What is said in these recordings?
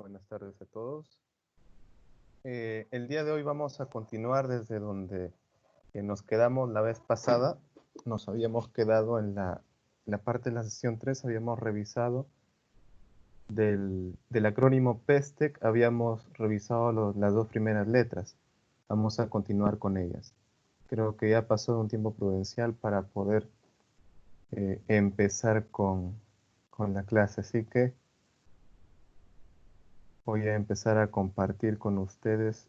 Buenas tardes a todos. El día de hoy vamos a continuar desde donde nos quedamos la vez pasada. Nos habíamos quedado en la parte de la sesión 3, habíamos revisado del acrónimo PESTEC, habíamos revisado las dos primeras letras. Vamos a continuar con ellas. Creo que ya pasó un tiempo prudencial para poder empezar con la clase, así que voy a empezar a compartir con ustedes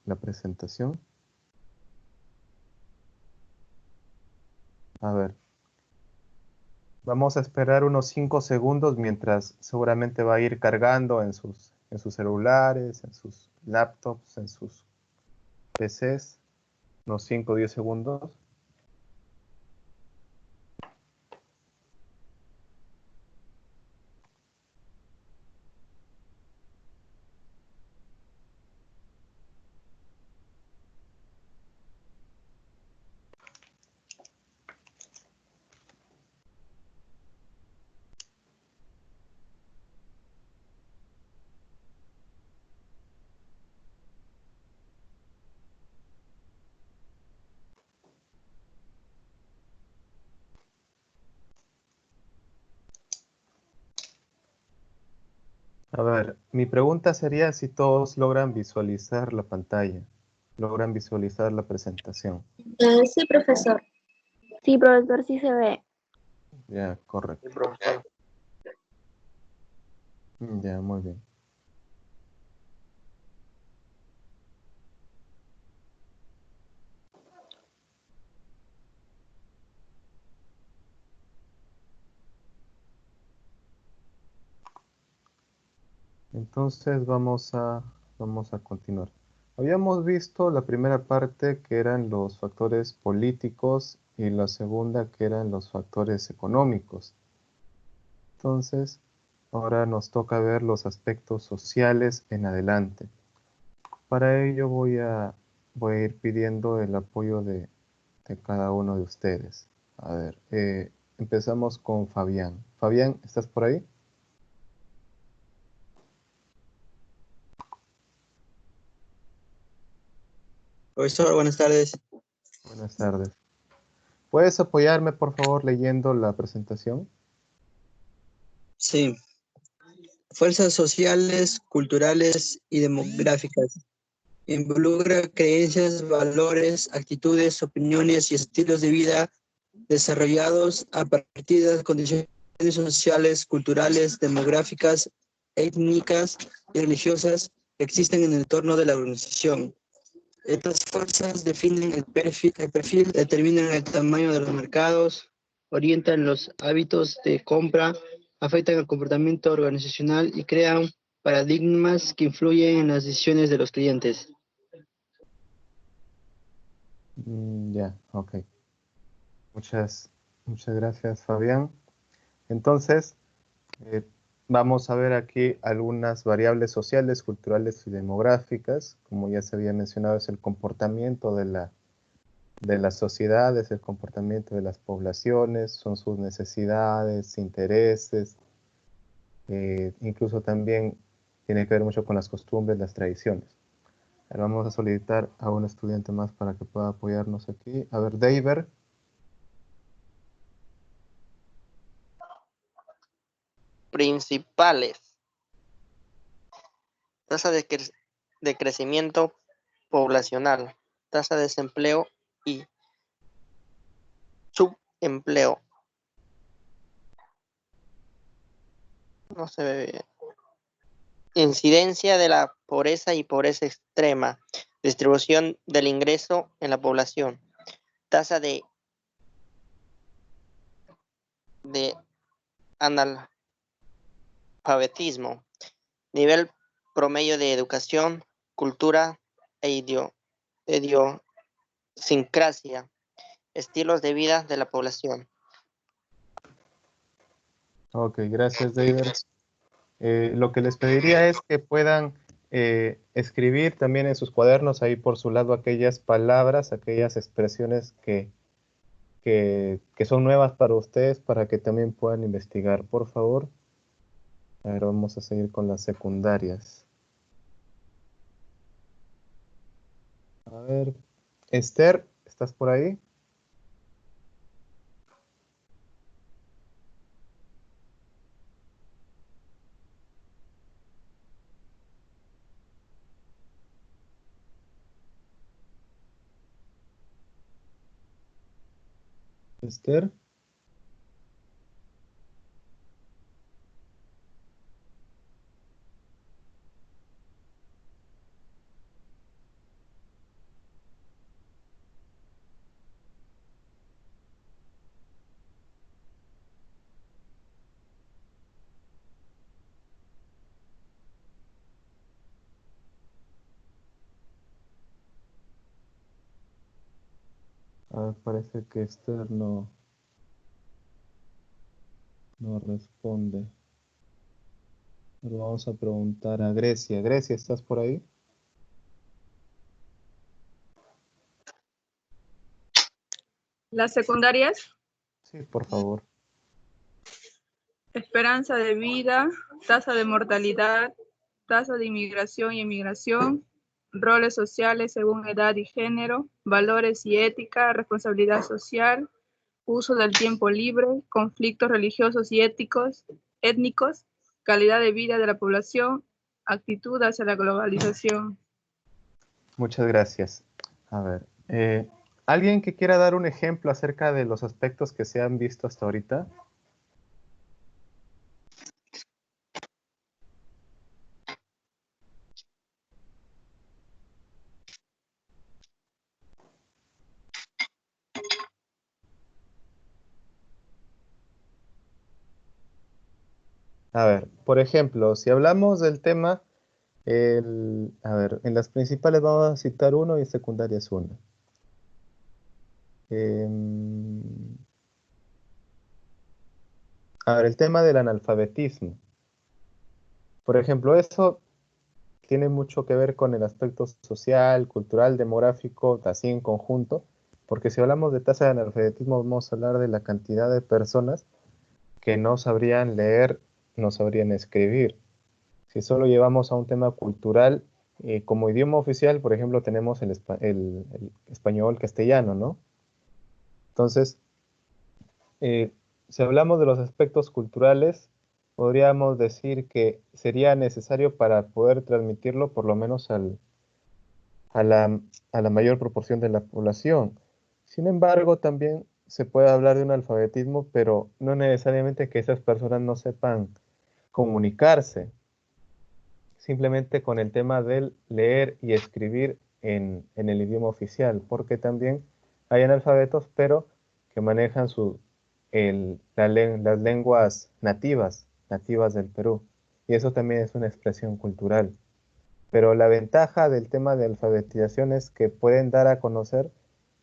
la presentación. A ver, vamos a esperar unos 5 segundos mientras seguramente va a ir cargando en sus celulares, en sus laptops, en sus PCs. Unos 5 o 10 segundos. A ver, mi pregunta sería si todos logran visualizar la pantalla, logran visualizar la presentación. Sí, profesor. Sí, profesor, sí se ve. Ya, correcto. Ya, muy bien. Entonces vamos a continuar. Habíamos visto la primera parte que eran los factores políticos y la segunda que eran los factores económicos. Entonces, ahora nos toca ver los aspectos sociales en adelante. Para ello voy a ir pidiendo el apoyo de cada uno de ustedes. A ver, empezamos con Fabián. Fabián, ¿estás por ahí? Profesor, buenas tardes. Buenas tardes. ¿Puedes apoyarme, por favor, leyendo la presentación? Sí. Fuerzas sociales, culturales y demográficas. Involucra creencias, valores, actitudes, opiniones y estilos de vida desarrollados a partir de las condiciones sociales, culturales, demográficas, étnicas y religiosas que existen en el entorno de la organización. Estas fuerzas definen el perfil, determinan el tamaño de los mercados, orientan los hábitos de compra, afectan el comportamiento organizacional y crean paradigmas que influyen en las decisiones de los clientes. Ya, ok. Muchas gracias, Fabián. Entonces, vamos a ver aquí algunas variables sociales, culturales y demográficas. Como ya se había mencionado, es el comportamiento de las sociedades, el comportamiento de las poblaciones, son sus necesidades, intereses, incluso también tiene que ver mucho con las costumbres, las tradiciones. Ahora vamos a solicitar a un estudiante más para que pueda apoyarnos aquí. A ver, David. Principales: tasa de crecimiento poblacional, tasa de desempleo y subempleo. No se ve bien. Incidencia de la pobreza y pobreza extrema, distribución del ingreso en la población, tasa de analfabetismo, nivel promedio de educación, cultura e idiosincrasia, estilos de vida de la población. Ok, gracias, David. Lo que les pediría es que puedan escribir también en sus cuadernos ahí por su lado aquellas palabras, aquellas expresiones que son nuevas para ustedes para que también puedan investigar, por favor. A ver, vamos a seguir con las secundarias. A ver, Esther, ¿estás por ahí? Esther. A ver, parece que Esther no responde. Pero vamos a preguntar a Grecia. Grecia, ¿estás por ahí? Las secundarias, Sí, por favor. esperanza de vida, tasa de mortalidad, tasa de inmigración y emigración, roles sociales según edad y género, valores y ética, responsabilidad social, uso del tiempo libre, conflictos religiosos y étnicos, calidad de vida de la población, actitud hacia la globalización. Muchas gracias. A ver, ¿alguien que quiera dar un ejemplo acerca de los aspectos que se han visto hasta ahorita? A ver, por ejemplo, si hablamos del tema, a ver, en las principales vamos a citar uno y en secundarias uno. A ver, el tema del analfabetismo. Por ejemplo, eso tiene mucho que ver con el aspecto social, cultural, demográfico, así en conjunto, porque si hablamos de tasa de analfabetismo, vamos a hablar de la cantidad de personas que no sabrían leer, no sabrían escribir. Si solo llevamos a un tema cultural, como idioma oficial, por ejemplo, tenemos el español castellano, ¿no? Entonces, eh, si hablamos de los aspectos culturales, podríamos decir que sería necesario para poder transmitirlo por lo menos a la mayor proporción de la población. Sin embargo, también se puede hablar de un alfabetismo, pero no necesariamente que esas personas no sepan comunicarse, simplemente con el tema del leer y escribir en el idioma oficial, porque también hay analfabetos, pero que manejan las lenguas nativas del Perú, y eso también es una expresión cultural. Pero la ventaja del tema de alfabetización es que pueden dar a conocer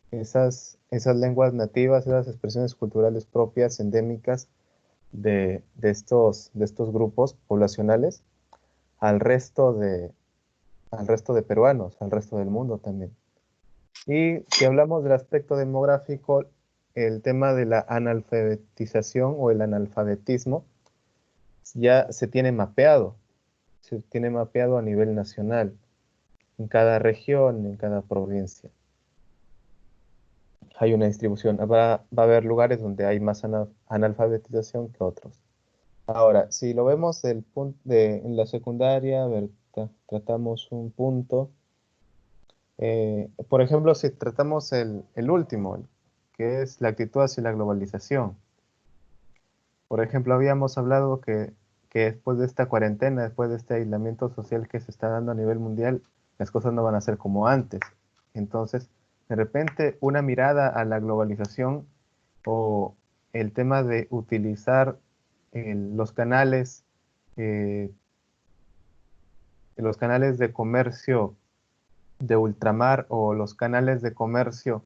esas lenguas nativas, esas expresiones culturales propias, endémicas de estos grupos poblacionales al al resto de peruanos, al resto del mundo también. Y si hablamos del aspecto demográfico, el tema de la analfabetización o el analfabetismo ya se tiene mapeado a nivel nacional, en cada región, en cada provincia. Hay una distribución, va a haber lugares donde hay más analfabetización que otros. Ahora, si lo vemos en la secundaria, a ver, tratamos un punto. Por ejemplo, si tratamos el último, que es la actitud hacia la globalización. Por ejemplo, habíamos hablado que después de esta cuarentena, después de este aislamiento social que se está dando a nivel mundial, las cosas no van a ser como antes. Entonces, de repente, una mirada a la globalización o el tema de utilizar eh, los canales de comercio de ultramar o los canales de comercio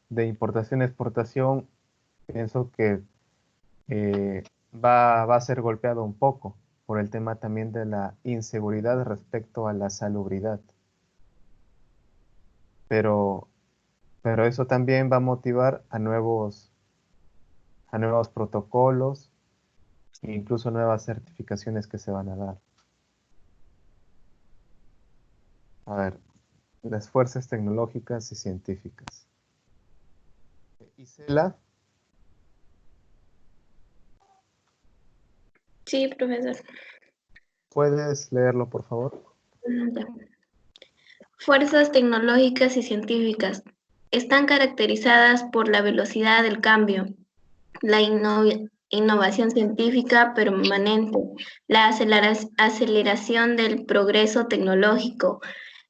de importación-exportación, pienso que eh, va a ser golpeado un poco por el tema también de la inseguridad respecto a la salubridad. Pero, pero eso también va a motivar a nuevos protocolos e incluso nuevas certificaciones que se van a dar. A ver, las fuerzas tecnológicas y científicas. Isela, Sí, profesor. ¿puedes leerlo, por favor? Ya. Fuerzas tecnológicas y científicas están caracterizadas por la velocidad del cambio, la innovación científica permanente, la aceleración del progreso tecnológico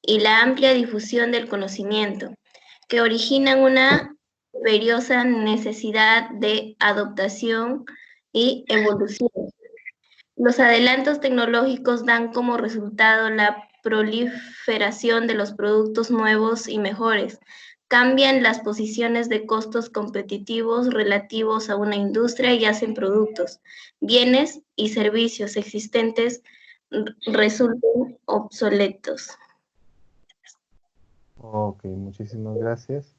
y la amplia difusión del conocimiento, que originan una imperiosa necesidad de adaptación y evolución. Los adelantos tecnológicos dan como resultado la proliferación de los productos nuevos y mejores. Cambian las posiciones de costos competitivos relativos a una industria y hacen productos, bienes y servicios existentes resulten obsoletos. Ok, muchísimas gracias.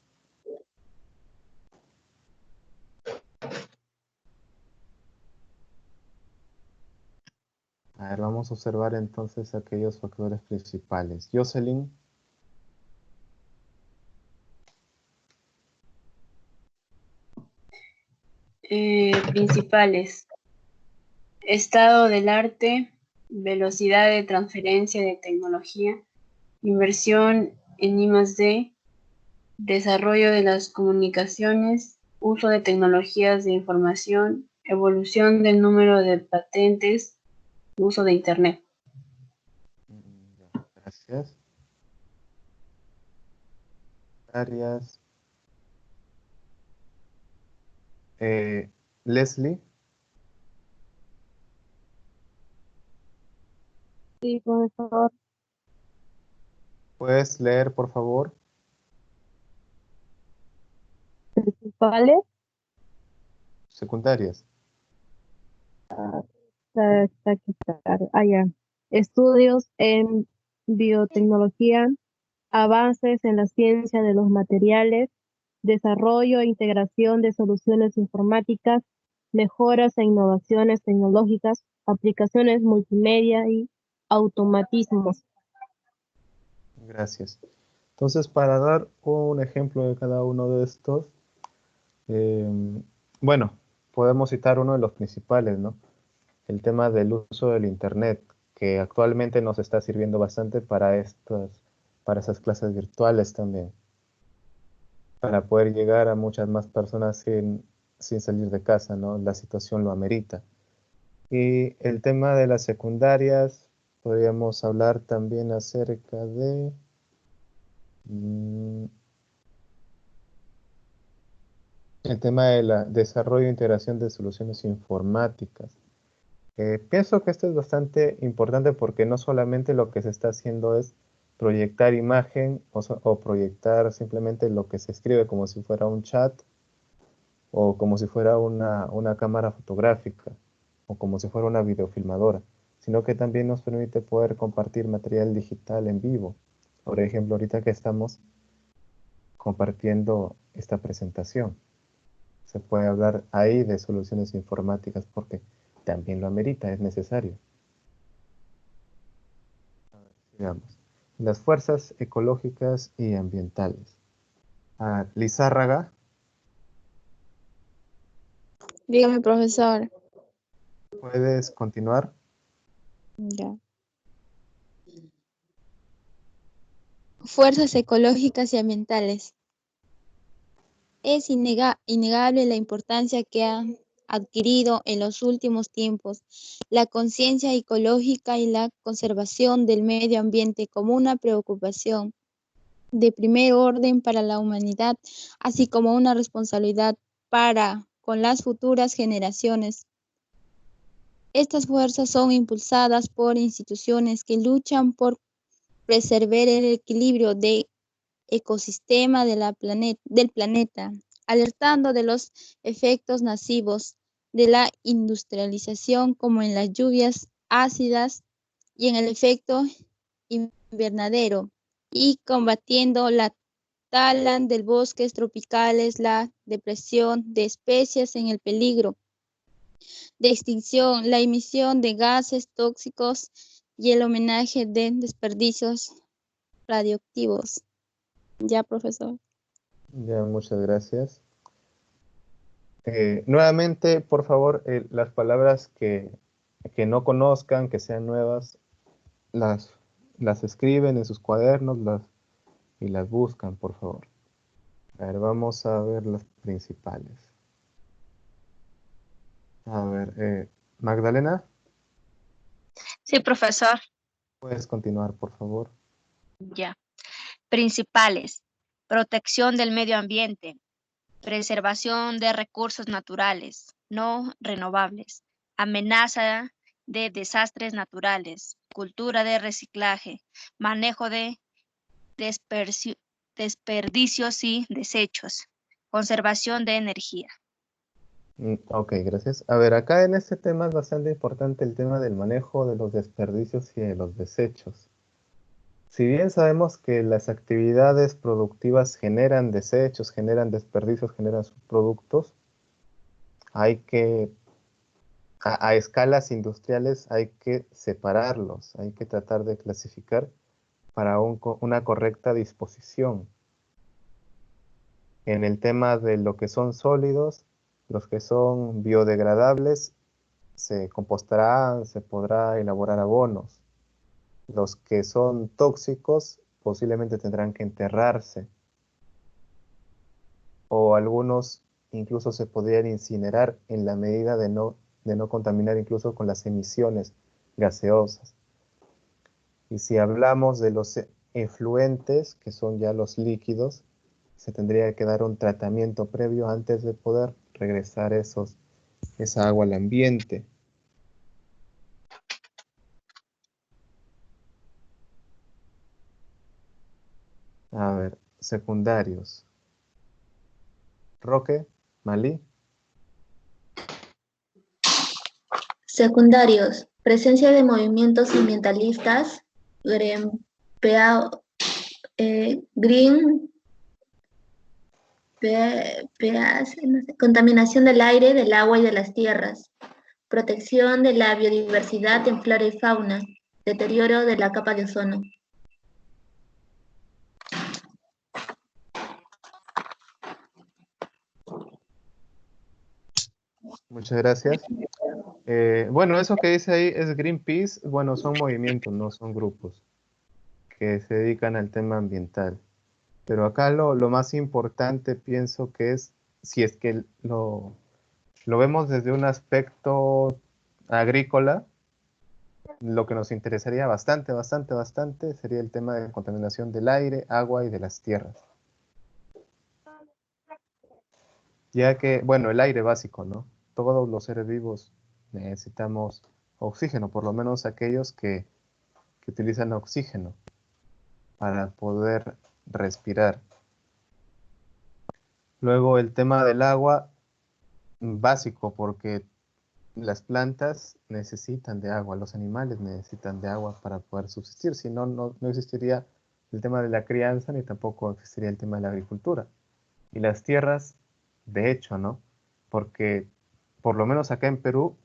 A ver, vamos a observar entonces aquellos factores principales. Jocelyn, Principales: estado del arte, velocidad de transferencia de tecnología, inversión en I+D, desarrollo de las comunicaciones, uso de tecnologías de información, evolución del número de patentes, uso de Internet. gracias. Arias. Leslie, Sí, profesor. ¿puedes leer, por favor? Principales, Secundarias. está aquí, ya. Estudios en biotecnología, avances en la ciencia de los materiales, desarrollo e integración de soluciones informáticas, mejoras e innovaciones tecnológicas, aplicaciones multimedia y automatismos. Gracias. Entonces, para dar un ejemplo de cada uno de estos, bueno, podemos citar uno de los principales, ¿no? El tema del uso del Internet, que actualmente nos está sirviendo bastante para esas clases virtuales también, para poder llegar a muchas más personas sin salir de casa, ¿no? La situación lo amerita. Y el tema de las secundarias, podríamos hablar también acerca de el tema del desarrollo e integración de soluciones informáticas. Pienso que esto es bastante importante porque no solamente lo que se está haciendo es proyectar imagen o proyectar simplemente lo que se escribe como si fuera un chat o como si fuera una cámara fotográfica o como si fuera una videofilmadora, sino que también nos permite poder compartir material digital en vivo. Por ejemplo, ahorita que estamos compartiendo esta presentación, se puede hablar ahí de soluciones informáticas porque también lo amerita, es necesario. Digamos, las fuerzas ecológicas y ambientales. Lizárraga, Dígame, profesor. ¿puedes continuar? Ya. Fuerzas ecológicas y ambientales. Es innegable la importancia que ha adquirido en los últimos tiempos la conciencia ecológica y la conservación del medio ambiente como una preocupación de primer orden para la humanidad, así como una responsabilidad para con las futuras generaciones. Estas fuerzas son impulsadas por instituciones que luchan por preservar el equilibrio del ecosistema del planeta, alertando de los efectos nocivos de la industrialización como en las lluvias ácidas y en el efecto invernadero, y combatiendo la tala de bosques tropicales, la depresión de especies en el peligro de extinción, la emisión de gases tóxicos y el homenaje de desperdicios radioactivos. Ya, profesor. Ya, muchas gracias. Nuevamente, por favor, las palabras que no conozcan, que sean nuevas, las escriben en sus cuadernos y las buscan, por favor. A ver, vamos a ver las principales. A ver, Magdalena, Sí, profesor. puedes continuar, por favor. Ya. Principales: protección del medio ambiente, preservación de recursos naturales no renovables, amenaza de desastres naturales, cultura de reciclaje, manejo de desperdicios y desechos, conservación de energía. Ok, gracias. A ver, acá en este tema es bastante importante el tema del manejo de los desperdicios y de los desechos. Si bien sabemos que las actividades productivas generan desechos, generan desperdicios, generan subproductos, hay que, a escalas industriales, hay que separarlos, hay que tratar de clasificar para una correcta disposición. En el tema de lo que son sólidos, los que son biodegradables, se compostarán, se podrá elaborar abonos. Los que son tóxicos posiblemente tendrán que enterrarse. O algunos incluso se podrían incinerar en la medida de no contaminar incluso con las emisiones gaseosas. Y si hablamos de los efluentes, que son ya los líquidos, se tendría que dar un tratamiento previo antes de poder regresar esa agua al ambiente. A ver, secundarios. Roque, Malí. Secundarios. Presencia de movimientos ambientalistas, contaminación del aire, del agua y de las tierras, protección de la biodiversidad en flora y fauna, deterioro de la capa de ozono. Muchas gracias. Bueno, eso que dice ahí es Greenpeace. Bueno, son movimientos, no son grupos que se dedican al tema ambiental. Pero acá lo más importante pienso que es, si es que lo vemos desde un aspecto agrícola, lo que nos interesaría bastante sería el tema de contaminación del aire, agua y de las tierras. Ya que, bueno, el aire básico, ¿no? Todos los seres vivos necesitamos oxígeno, por lo menos aquellos que utilizan oxígeno para poder respirar. Luego el tema del agua, básico, porque las plantas necesitan de agua, los animales necesitan de agua para poder subsistir, si no, no existiría el tema de la crianza ni tampoco existiría el tema de la agricultura. Y las tierras, de hecho, ¿no? Porque por lo menos acá en Perú,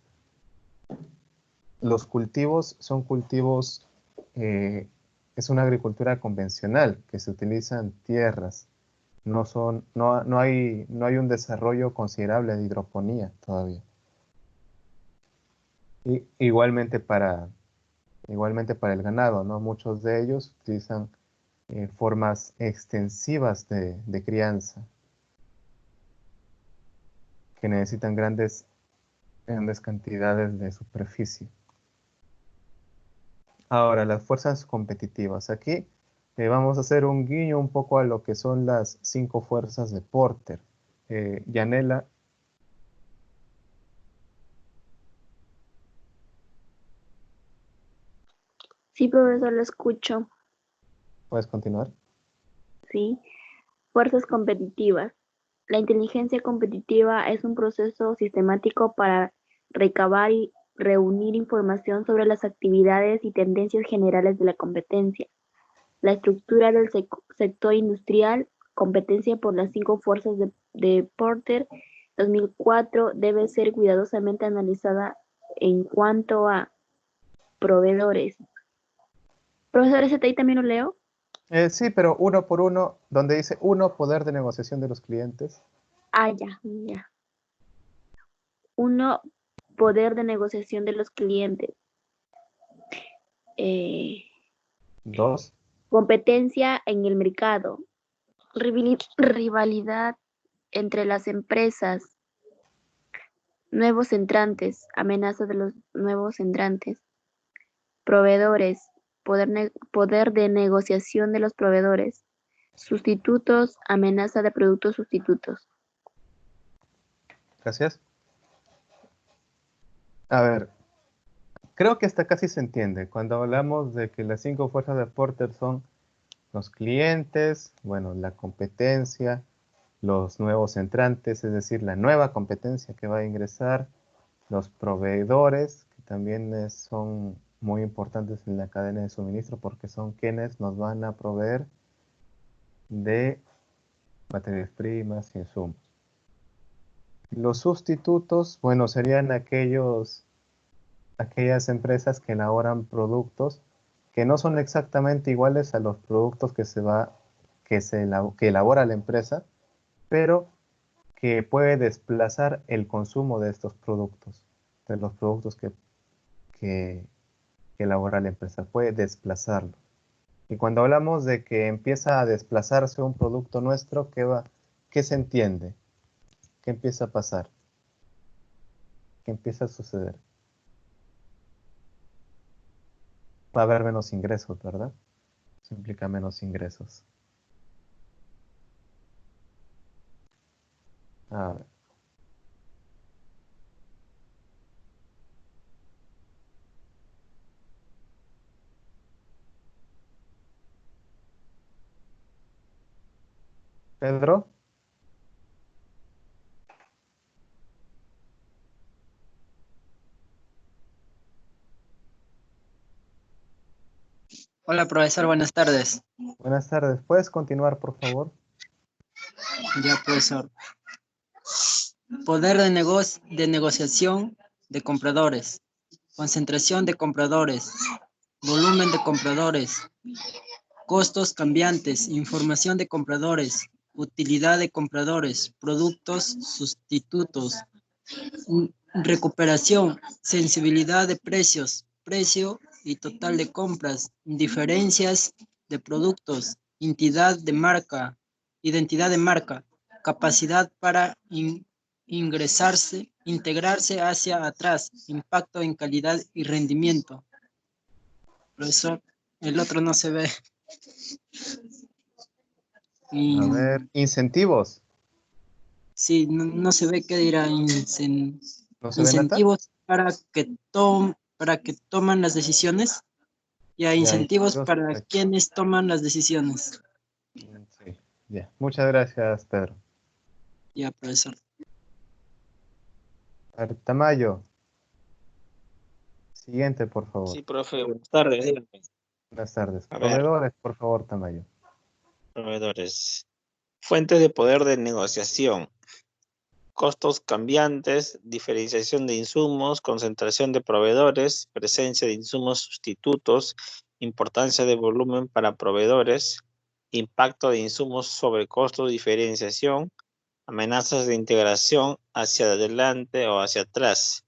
los cultivos son cultivos, es una agricultura convencional, que se utilizan tierras, no hay un desarrollo considerable de hidroponía todavía. Y igualmente para el ganado, ¿no? Muchos de ellos utilizan formas extensivas de crianza que necesitan grandes cantidades de superficie. Ahora, las fuerzas competitivas. Aquí vamos a hacer un guiño un poco a lo que son las 5 fuerzas de Porter. Yanela. Sí, profesor, lo escucho. ¿Puedes continuar? Sí. Fuerzas competitivas. La inteligencia competitiva es un proceso sistemático para recabar y reunir información sobre las actividades y tendencias generales de la competencia. La estructura del sector industrial, competencia por las 5 fuerzas de Porter, 2004 debe ser cuidadosamente analizada en cuanto a proveedores. Profesor, ese ahí también lo leo. Sí, pero uno por uno, donde dice uno, poder de negociación de los clientes. Ya. 1, poder de negociación de los clientes. 2, Competencia en el mercado. Rivalidad entre las empresas. Nuevos entrantes. Amenaza de los nuevos entrantes. Proveedores. Poder de negociación de los proveedores. Sustitutos. Amenaza de productos sustitutos. gracias. A ver, creo que hasta casi se entiende. Cuando hablamos de que las 5 fuerzas de Porter son los clientes, bueno, la competencia, los nuevos entrantes, es decir, la nueva competencia que va a ingresar, los proveedores, que también son muy importantes en la cadena de suministro porque son quienes nos van a proveer de materias primas y insumos. Los sustitutos, bueno, serían aquellas empresas que elaboran productos que no son exactamente iguales a los productos que elabora la empresa, pero que puede desplazar el consumo de estos productos, de los productos que elabora la empresa, puede desplazarlo. Y cuando hablamos de que empieza a desplazarse un producto nuestro, ¿qué se entiende? ¿Qué empieza a pasar? ¿Qué empieza a suceder? Va a haber menos ingresos, ¿verdad? Eso implica menos ingresos. A ver. Pedro. Hola, profesor, buenas tardes. Buenas tardes. ¿Puedes continuar, por favor? Ya, profesor. Poder de negociación de compradores. Concentración de compradores. Volumen de compradores. Costos cambiantes. Información de compradores. Utilidad de compradores. Productos sustitutos. Recuperación. Sensibilidad de precios. Precio y total de compras. Diferencias de productos. Identidad de marca. Capacidad para integrarse hacia atrás, impacto en calidad y rendimiento. Profesor, el otro no se ve. A ver, incentivos. Sí, no se ve qué dirá. ¿No se ve nada? Incentivos para que toman las decisiones. Y a incentivos incentivos, para perfecto. quienes toman las decisiones. Sí, ya. Muchas gracias, Pedro. Ya, profesor. A ver, Tamayo. Siguiente, por favor. Sí, profe, buenas tardes. Dígame. Buenas tardes. A ver. Proveedores, por favor, Tamayo. Proveedores. Fuentes de poder de negociación. Costos cambiantes, diferenciación de insumos, concentración de proveedores, presencia de insumos sustitutos, importancia de volumen para proveedores, impacto de insumos sobre costo de diferenciación, amenazas de integración hacia adelante o hacia atrás,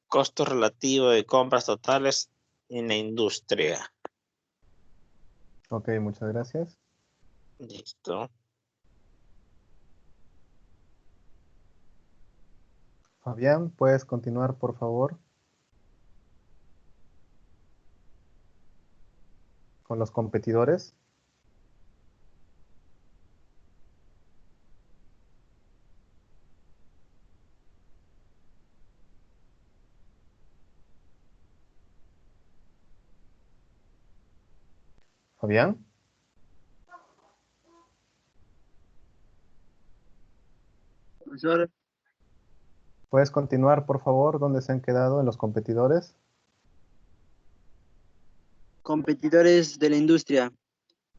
costo relativo de compras totales en la industria. Ok, muchas gracias. Listo. Fabián, ¿puedes continuar, por favor? Con los competidores. Fabián. Profesor. ¿Puedes continuar, por favor, dónde se han quedado en los competidores? Competidores de la industria.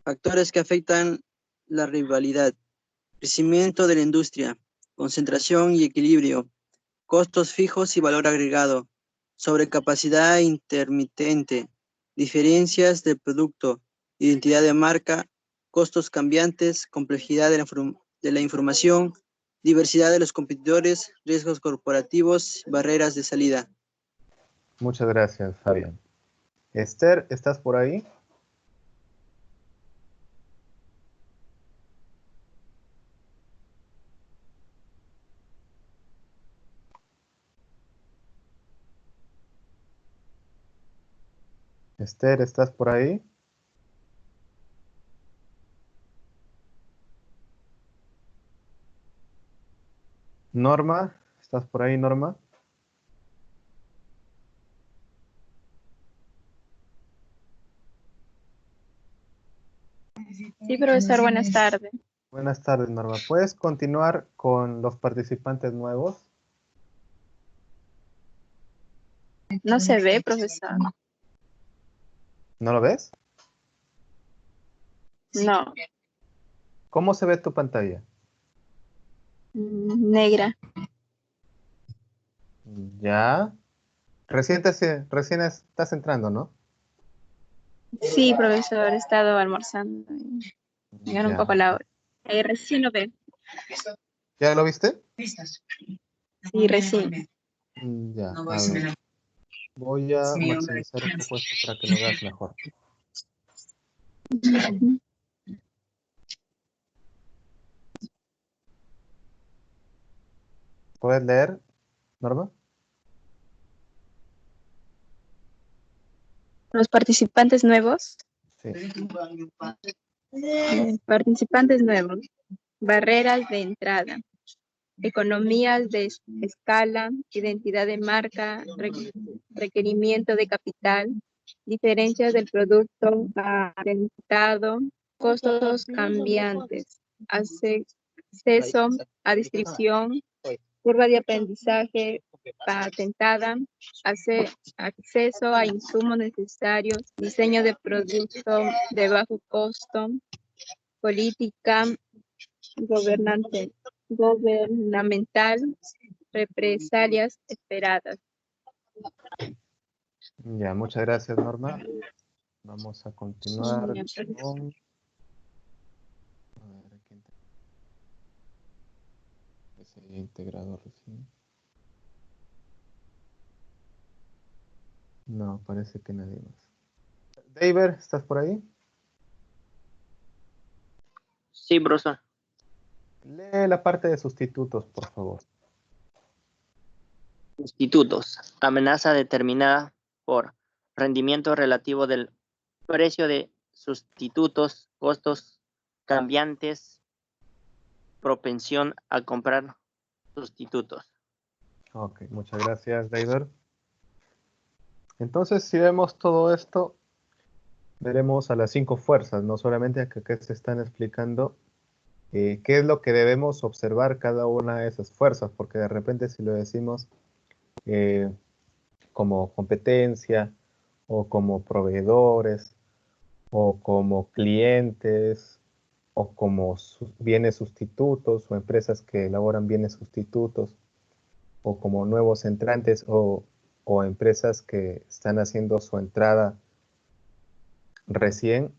Factores que afectan la rivalidad. Crecimiento de la industria. concentración y equilibrio, costos fijos y valor agregado, sobrecapacidad intermitente, diferencias del producto, identidad de marca, costos cambiantes, complejidad de la información, diversidad de los competidores, riesgos corporativos, barreras de salida. Muchas gracias, Fabián. Esther, ¿estás por ahí? Esther, ¿estás por ahí? Norma, ¿estás por ahí, Norma? Sí, profesor, buenas tardes. Buenas tardes, Norma. ¿Puedes continuar con los participantes nuevos? No se ve, profesor. ¿No lo ves? No. ¿Cómo se ve tu pantalla? Negra. Ya. Recién estás entrando, ¿no? Sí, profesor, he estado almorzando. Llegaron un Ya. poco la hora. Recién lo ve. ¿Ya lo viste? Sí, recién. Ya, a ver. Voy a maximizar un poco esto para que lo veas mejor. ¿Puedes leer, Norma? Los participantes nuevos. Sí. Participantes nuevos. Barreras de entrada. Economías de escala, identidad de marca, requerimiento de capital, diferencias del producto patentado, costos cambiantes, acceso a distribución, curva de aprendizaje patentada, acceso a insumos necesarios, diseño de producto de bajo costo, política gubernamental, represalias esperadas. Ya, muchas gracias, Norma. Vamos a continuar con... A ver, aquí se ha integrado recién. No, parece que nadie más. David, ¿estás por ahí? Sí, profesor. Lee la parte de sustitutos, por favor. Sustitutos. Amenaza determinada por rendimiento relativo del precio de sustitutos, costos cambiantes, propensión a comprar sustitutos. Ok, muchas gracias, David. Entonces, si vemos todo esto, veremos a las 5 fuerzas, no solamente que se están explicando qué es lo que debemos observar cada una de esas fuerzas, porque de repente si lo decimos como competencia o como proveedores o como clientes o como bienes sustitutos o empresas que elaboran bienes sustitutos o como nuevos entrantes o empresas que están haciendo su entrada recién,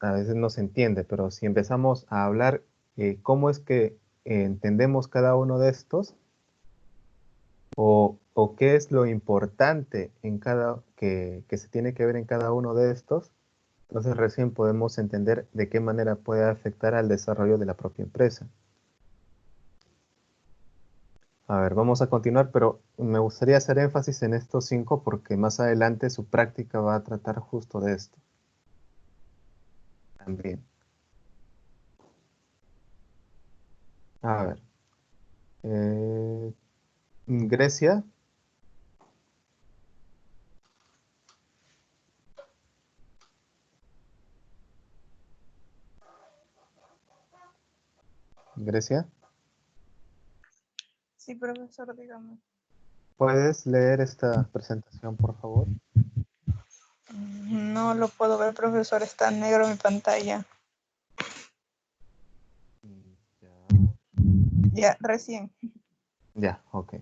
a veces no se entiende, pero si empezamos a hablar cómo es que entendemos cada uno de estos o qué es lo importante en que se tiene que ver en cada uno de estos, entonces recién podemos entender de qué manera puede afectar al desarrollo de la propia empresa. A ver, vamos a continuar, pero me gustaría hacer énfasis en estos 5 porque más adelante su práctica va a tratar justo de esto. También. A ver. Grecia. Grecia. Sí, profesor, dígame. ¿Puedes leer esta presentación, por favor? No lo puedo ver, profesor, está negro mi pantalla. Ya, recién. Ya, ok.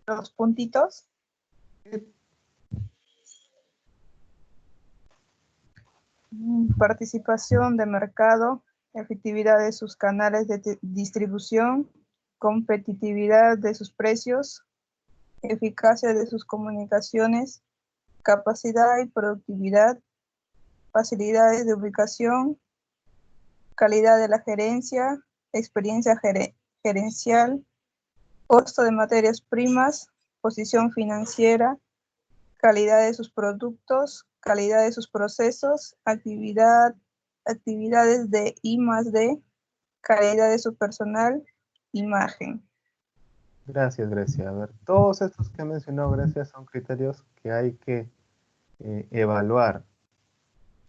Los puntitos. Participación de mercado, efectividad de sus canales de distribución, competitividad de sus precios, eficacia de sus comunicaciones, capacidad y productividad, facilidades de ubicación, calidad de la gerencia, experiencia gerencial, costo de materias primas, posición financiera, calidad de sus productos, calidad de sus procesos, actividades de I+D, calidad de su personal, imagen. Gracias, Grecia. A ver, todos estos que ha mencionado Grecia son criterios que hay que evaluar,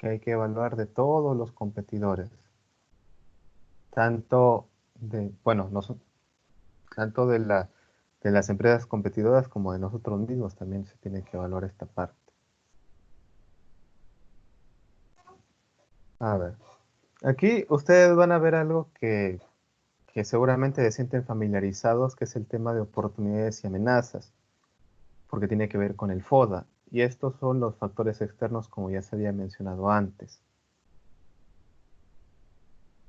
de todos los competidores. Tanto de, bueno, tanto de las empresas competidoras como de nosotros mismos también se tiene que evaluar esta parte. A ver, aquí ustedes van a ver algo que seguramente se sienten familiarizados, que es el tema de oportunidades y amenazas, porque tiene que ver con el FODA. Y estos son los factores externos, como ya se había mencionado antes.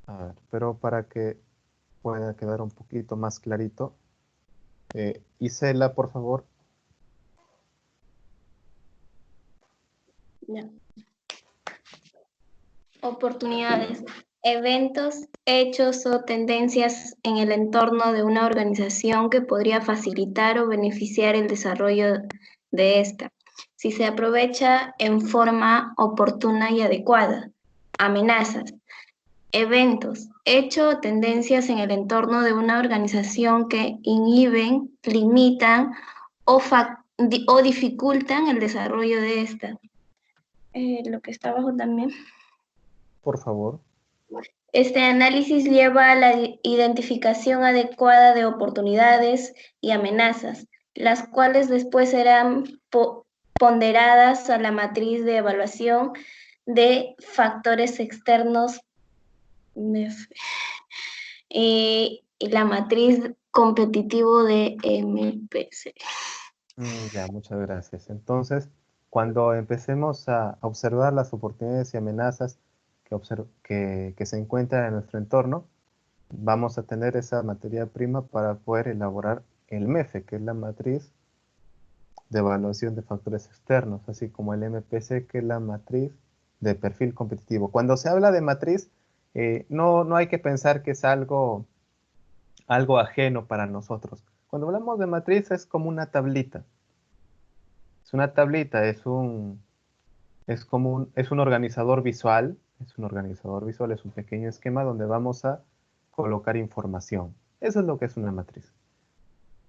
A ver, pero para que pueda quedar un poquito más clarito, Isela, por favor. Ya. Oportunidades, eventos, hechos o tendencias en el entorno de una organización que podría facilitar o beneficiar el desarrollo de esta, si se aprovecha en forma oportuna y adecuada. Amenazas, eventos, hechos o tendencias en el entorno de una organización que inhiben, limitan o dificultan el desarrollo de esta. Lo que está abajo también. Por favor. Este análisis lleva a la identificación adecuada de oportunidades y amenazas, las cuales después serán ponderadas a la matriz de evaluación de factores externos y la matriz competitivo de MPC. Ya, muchas gracias. Entonces, cuando empecemos a observar las oportunidades y amenazas que se encuentran en nuestro entorno, vamos a tener esa materia prima para poder elaborar el MEFE, que es la matriz de evaluación de factores externos, así como el MPC, que es la matriz de perfil competitivo. Cuando se habla de matriz, no hay que pensar que es algo ajeno para nosotros. Cuando hablamos de matriz es como una tablita. Es una tablita, es un organizador visual, es un pequeño esquema donde vamos a colocar información. Eso es lo que es una matriz.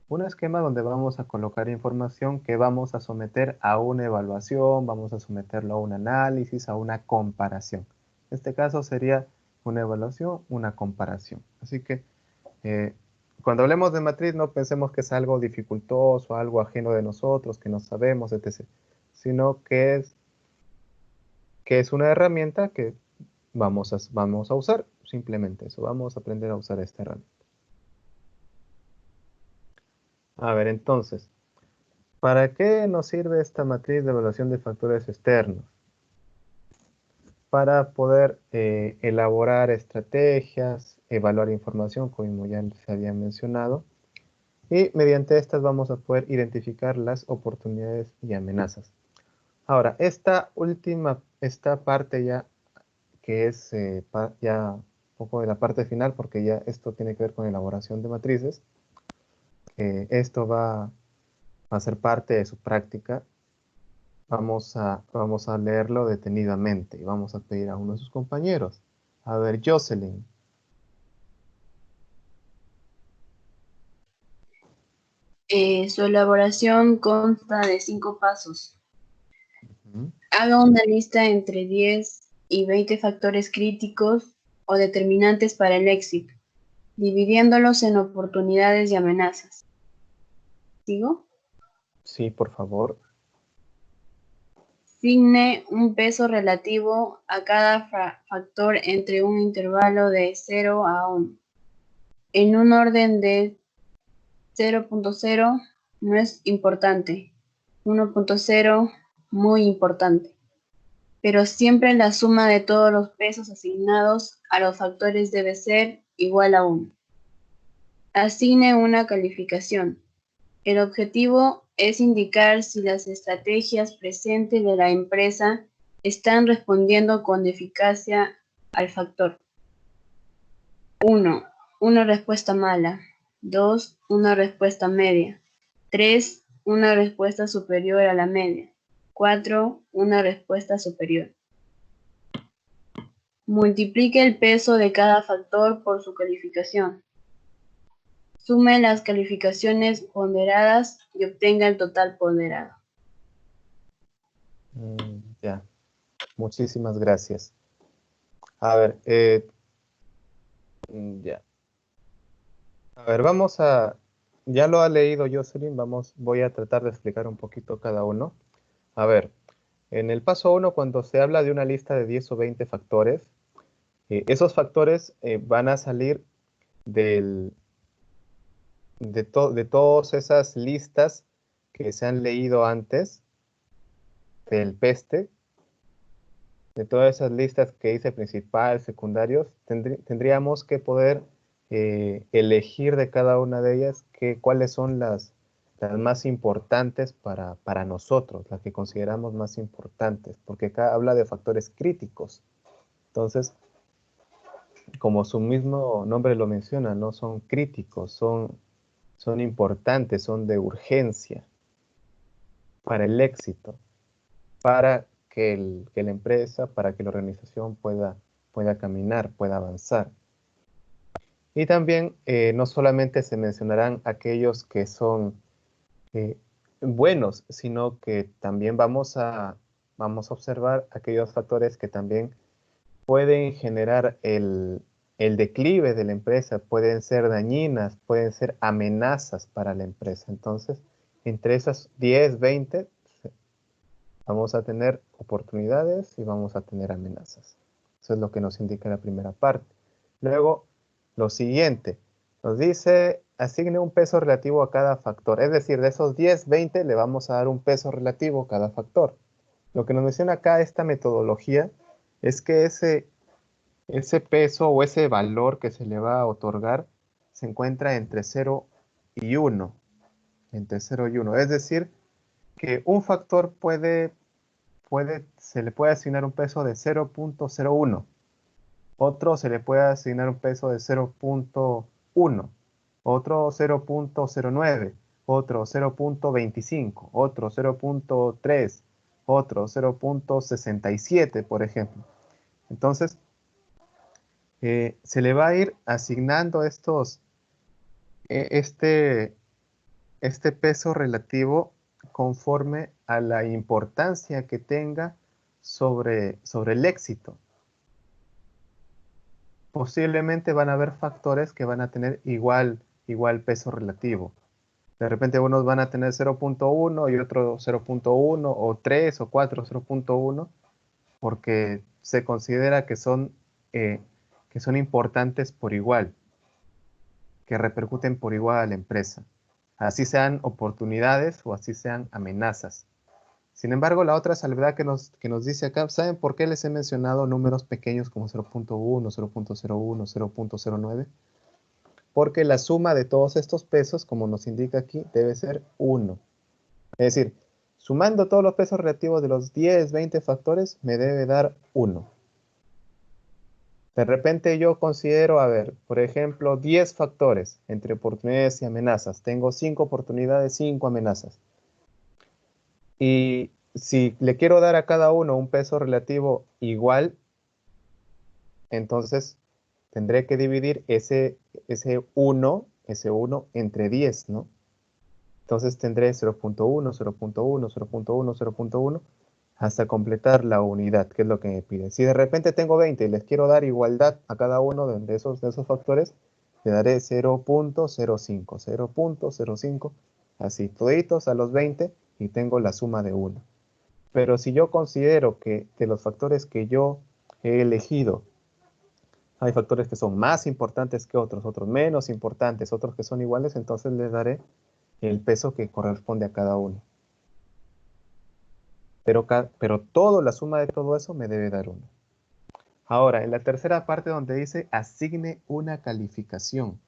Un esquema donde vamos a colocar información que vamos a someter a una evaluación, vamos a someterlo a un análisis, a una comparación. En este caso sería una evaluación, una comparación. Así que cuando hablemos de matriz no pensemos que es algo dificultoso, algo ajeno de nosotros, que no sabemos, etc. Sino que es una herramienta que vamos a usar, simplemente eso. Vamos a aprender a usar esta herramienta. A ver, entonces, ¿para qué nos sirve esta matriz de evaluación de factores externos? Para poder elaborar estrategias, evaluar información, como ya se había mencionado, y mediante estas vamos a poder identificar las oportunidades y amenazas. Ahora, esta parte ya, que es ya un poco de la parte final, porque ya esto tiene que ver con elaboración de matrices, esto va a ser parte de su práctica. Vamos a leerlo detenidamente y vamos a pedir a uno de sus compañeros. A ver, Jocelyn. Su elaboración consta de 5 pasos. Haga una lista entre 10 y 20 factores críticos o determinantes para el éxito, dividiéndolos en oportunidades y amenazas. ¿Sigo? Sí, por favor. Asigne un peso relativo a cada factor entre un intervalo de 0 a 1. en un orden de 0.0 no es importante, 1.0 muy importante, pero siempre la suma de todos los pesos asignados a los factores debe ser igual a 1. Asigne una calificación. El objetivo es indicar si las estrategias presentes de la empresa están respondiendo con eficacia al factor. 1. Una respuesta mala. 2. Una respuesta media. 3. Una respuesta superior a la media. 4. Una respuesta superior. Multiplique el peso de cada factor por su calificación. Sume las calificaciones ponderadas y obtenga el total ponderado. Ya, muchísimas gracias. A ver, ya. A ver, ya lo ha leído Jocelyn, voy a tratar de explicar un poquito cada uno. A ver, en el paso 1, cuando se habla de una lista de 10 o 20 factores, esos factores van a salir de todas esas listas que se han leído antes del PESTE, de todas esas listas que dice principal, secundarios, tendríamos que poder elegir de cada una de ellas cuáles son las más importantes para nosotros, las que consideramos más importantes, porque acá habla de factores críticos. Entonces, como su mismo nombre lo menciona, no son críticos, son importantes, son de urgencia para el éxito, para que la empresa, para que la organización pueda caminar, pueda avanzar. Y también no solamente se mencionarán aquellos que son buenos, sino que también vamos a observar aquellos factores que también pueden generar el declive de la empresa, pueden ser dañinas, pueden ser amenazas para la empresa. Entonces, entre esas 10, 20, vamos a tener oportunidades y vamos a tener amenazas. Eso es lo que nos indica la primera parte. Luego, lo siguiente, nos dice, asigne un peso relativo a cada factor. Es decir, de esos 10, 20, le vamos a dar un peso relativo a cada factor. Lo que nos menciona acá esta metodología es que ese peso o ese valor que se le va a otorgar se encuentra entre 0 y 1. Entre 0 y 1. Es decir, que un factor se le puede asignar un peso de 0.01. Otro se le puede asignar un peso de 0.1. Otro 0.09. Otro 0.25. Otro 0.3. Otro 0.67, por ejemplo. Entonces, se le va a ir asignando este peso relativo conforme a la importancia que tenga sobre el éxito. Posiblemente van a haber factores que van a tener igual peso relativo. De repente unos van a tener 0.1 y otro 0.1 o 3 o 4 0.1 porque se considera que son importantes por igual, que repercuten por igual a la empresa. Así sean oportunidades o así sean amenazas. Sin embargo, la otra salvedad que nos dice acá, ¿saben por qué les he mencionado números pequeños como 0.1, 0.01, 0.09? Porque la suma de todos estos pesos, como nos indica aquí, debe ser 1. Es decir, sumando todos los pesos relativos de los 10, 20 factores, me debe dar 1. De repente yo considero, a ver, por ejemplo, 10 factores entre oportunidades y amenazas. Tengo 5 oportunidades, 5 amenazas. Y si le quiero dar a cada uno un peso relativo igual, entonces tendré que dividir ese 1 entre 10, ¿no? Entonces tendré 0.1, 0.1, 0.1, 0.1, hasta completar la unidad, que es lo que me pide. Si de repente tengo 20 y les quiero dar igualdad a cada uno de esos factores, le daré 0.05, 0.05, así, toditos a los 20 y tengo la suma de 1. Pero si yo considero que de los factores que yo he elegido Hay factores que son más importantes que otros, otros menos importantes, otros que son iguales, entonces les daré el peso que corresponde a cada uno. Pero la suma de todo eso me debe dar 1. Ahora, en la tercera parte donde dice asigne una calificación.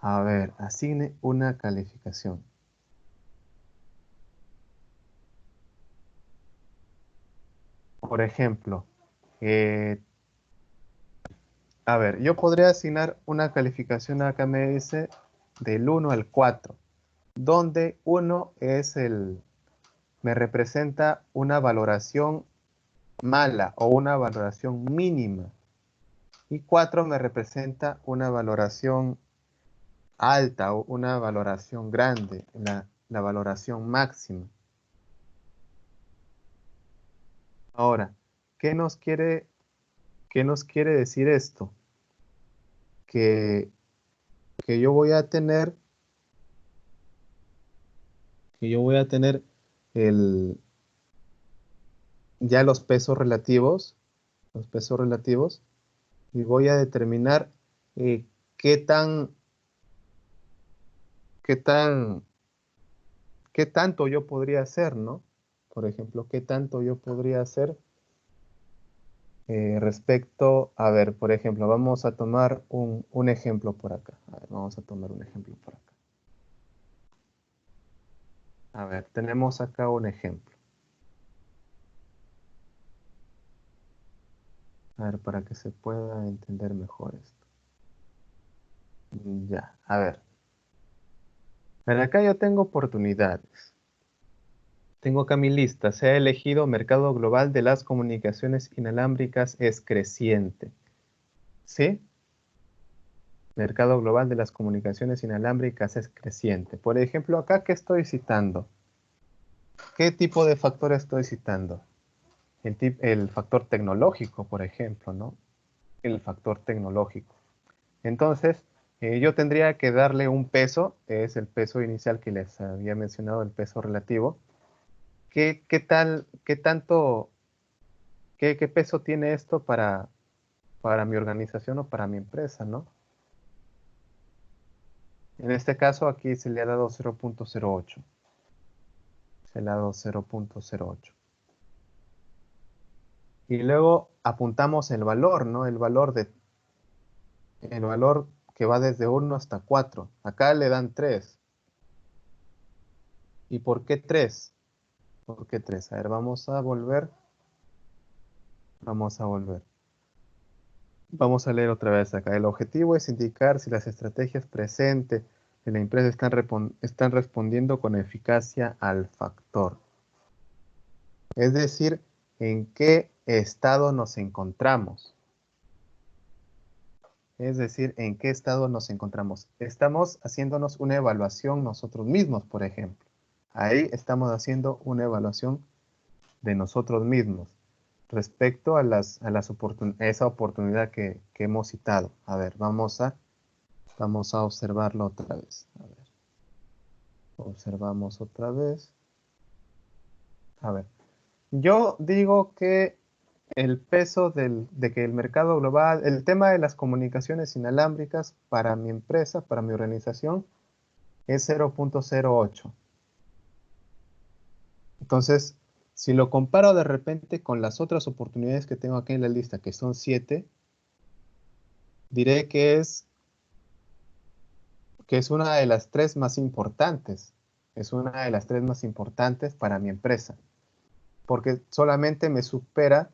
A ver, asigne una calificación. Por ejemplo, a ver, yo podría asignar una calificación, acá me dice, del 1 al 4, donde 1 es me representa una valoración mala o una valoración mínima. Y 4 me representa una valoración alta o una valoración grande, la valoración máxima. Ahora, ¿qué nos quiere decir esto? Que yo voy a tener ya los pesos relativos, y voy a determinar qué tanto yo podría hacer, ¿no? Por ejemplo, qué tanto yo podría hacer respecto, a ver, por ejemplo, vamos a tomar un ejemplo por acá. A ver, vamos a tomar un ejemplo por acá. A ver, tenemos acá un ejemplo. A ver, para que se pueda entender mejor esto. Ya, a ver. Pero acá yo tengo oportunidades. Tengo acá mi lista. Se ha elegido mercado global de las comunicaciones inalámbricas es creciente. ¿Sí? Mercado global de las comunicaciones inalámbricas es creciente. Por ejemplo, acá, ¿qué estoy citando? ¿Qué tipo de factor estoy citando? El factor tecnológico, por ejemplo, ¿no? El factor tecnológico. Entonces, yo tendría que darle un peso, es el peso inicial que les había mencionado, el peso relativo. ¿Qué peso tiene esto para mi organización o para mi empresa, ¿no? En este caso, aquí se le ha dado 0.08. Se le ha dado 0.08. Y luego apuntamos el valor, ¿no? El valor que va desde 1 hasta 4. Acá le dan 3. ¿Y por qué 3? ¿Por qué 3? A ver, vamos a volver. Vamos a leer otra vez acá. El objetivo es indicar si las estrategias presentes en la empresa están respondiendo con eficacia al factor. Es decir, en qué estado nos encontramos. Estamos haciéndonos una evaluación nosotros mismos, por ejemplo. Ahí estamos haciendo una evaluación de nosotros mismos respecto a esa oportunidad que hemos citado. A ver, vamos a observarlo otra vez. A ver. Observamos otra vez. A ver. Yo digo que el peso de que el mercado global, el tema de las comunicaciones inalámbricas para mi empresa, para mi organización, es 0.08. Entonces, si lo comparo de repente con las otras oportunidades que tengo aquí en la lista, que son 7, diré que es una de las 3 más importantes. Es una de las 3 más importantes para mi empresa. Porque solamente me supera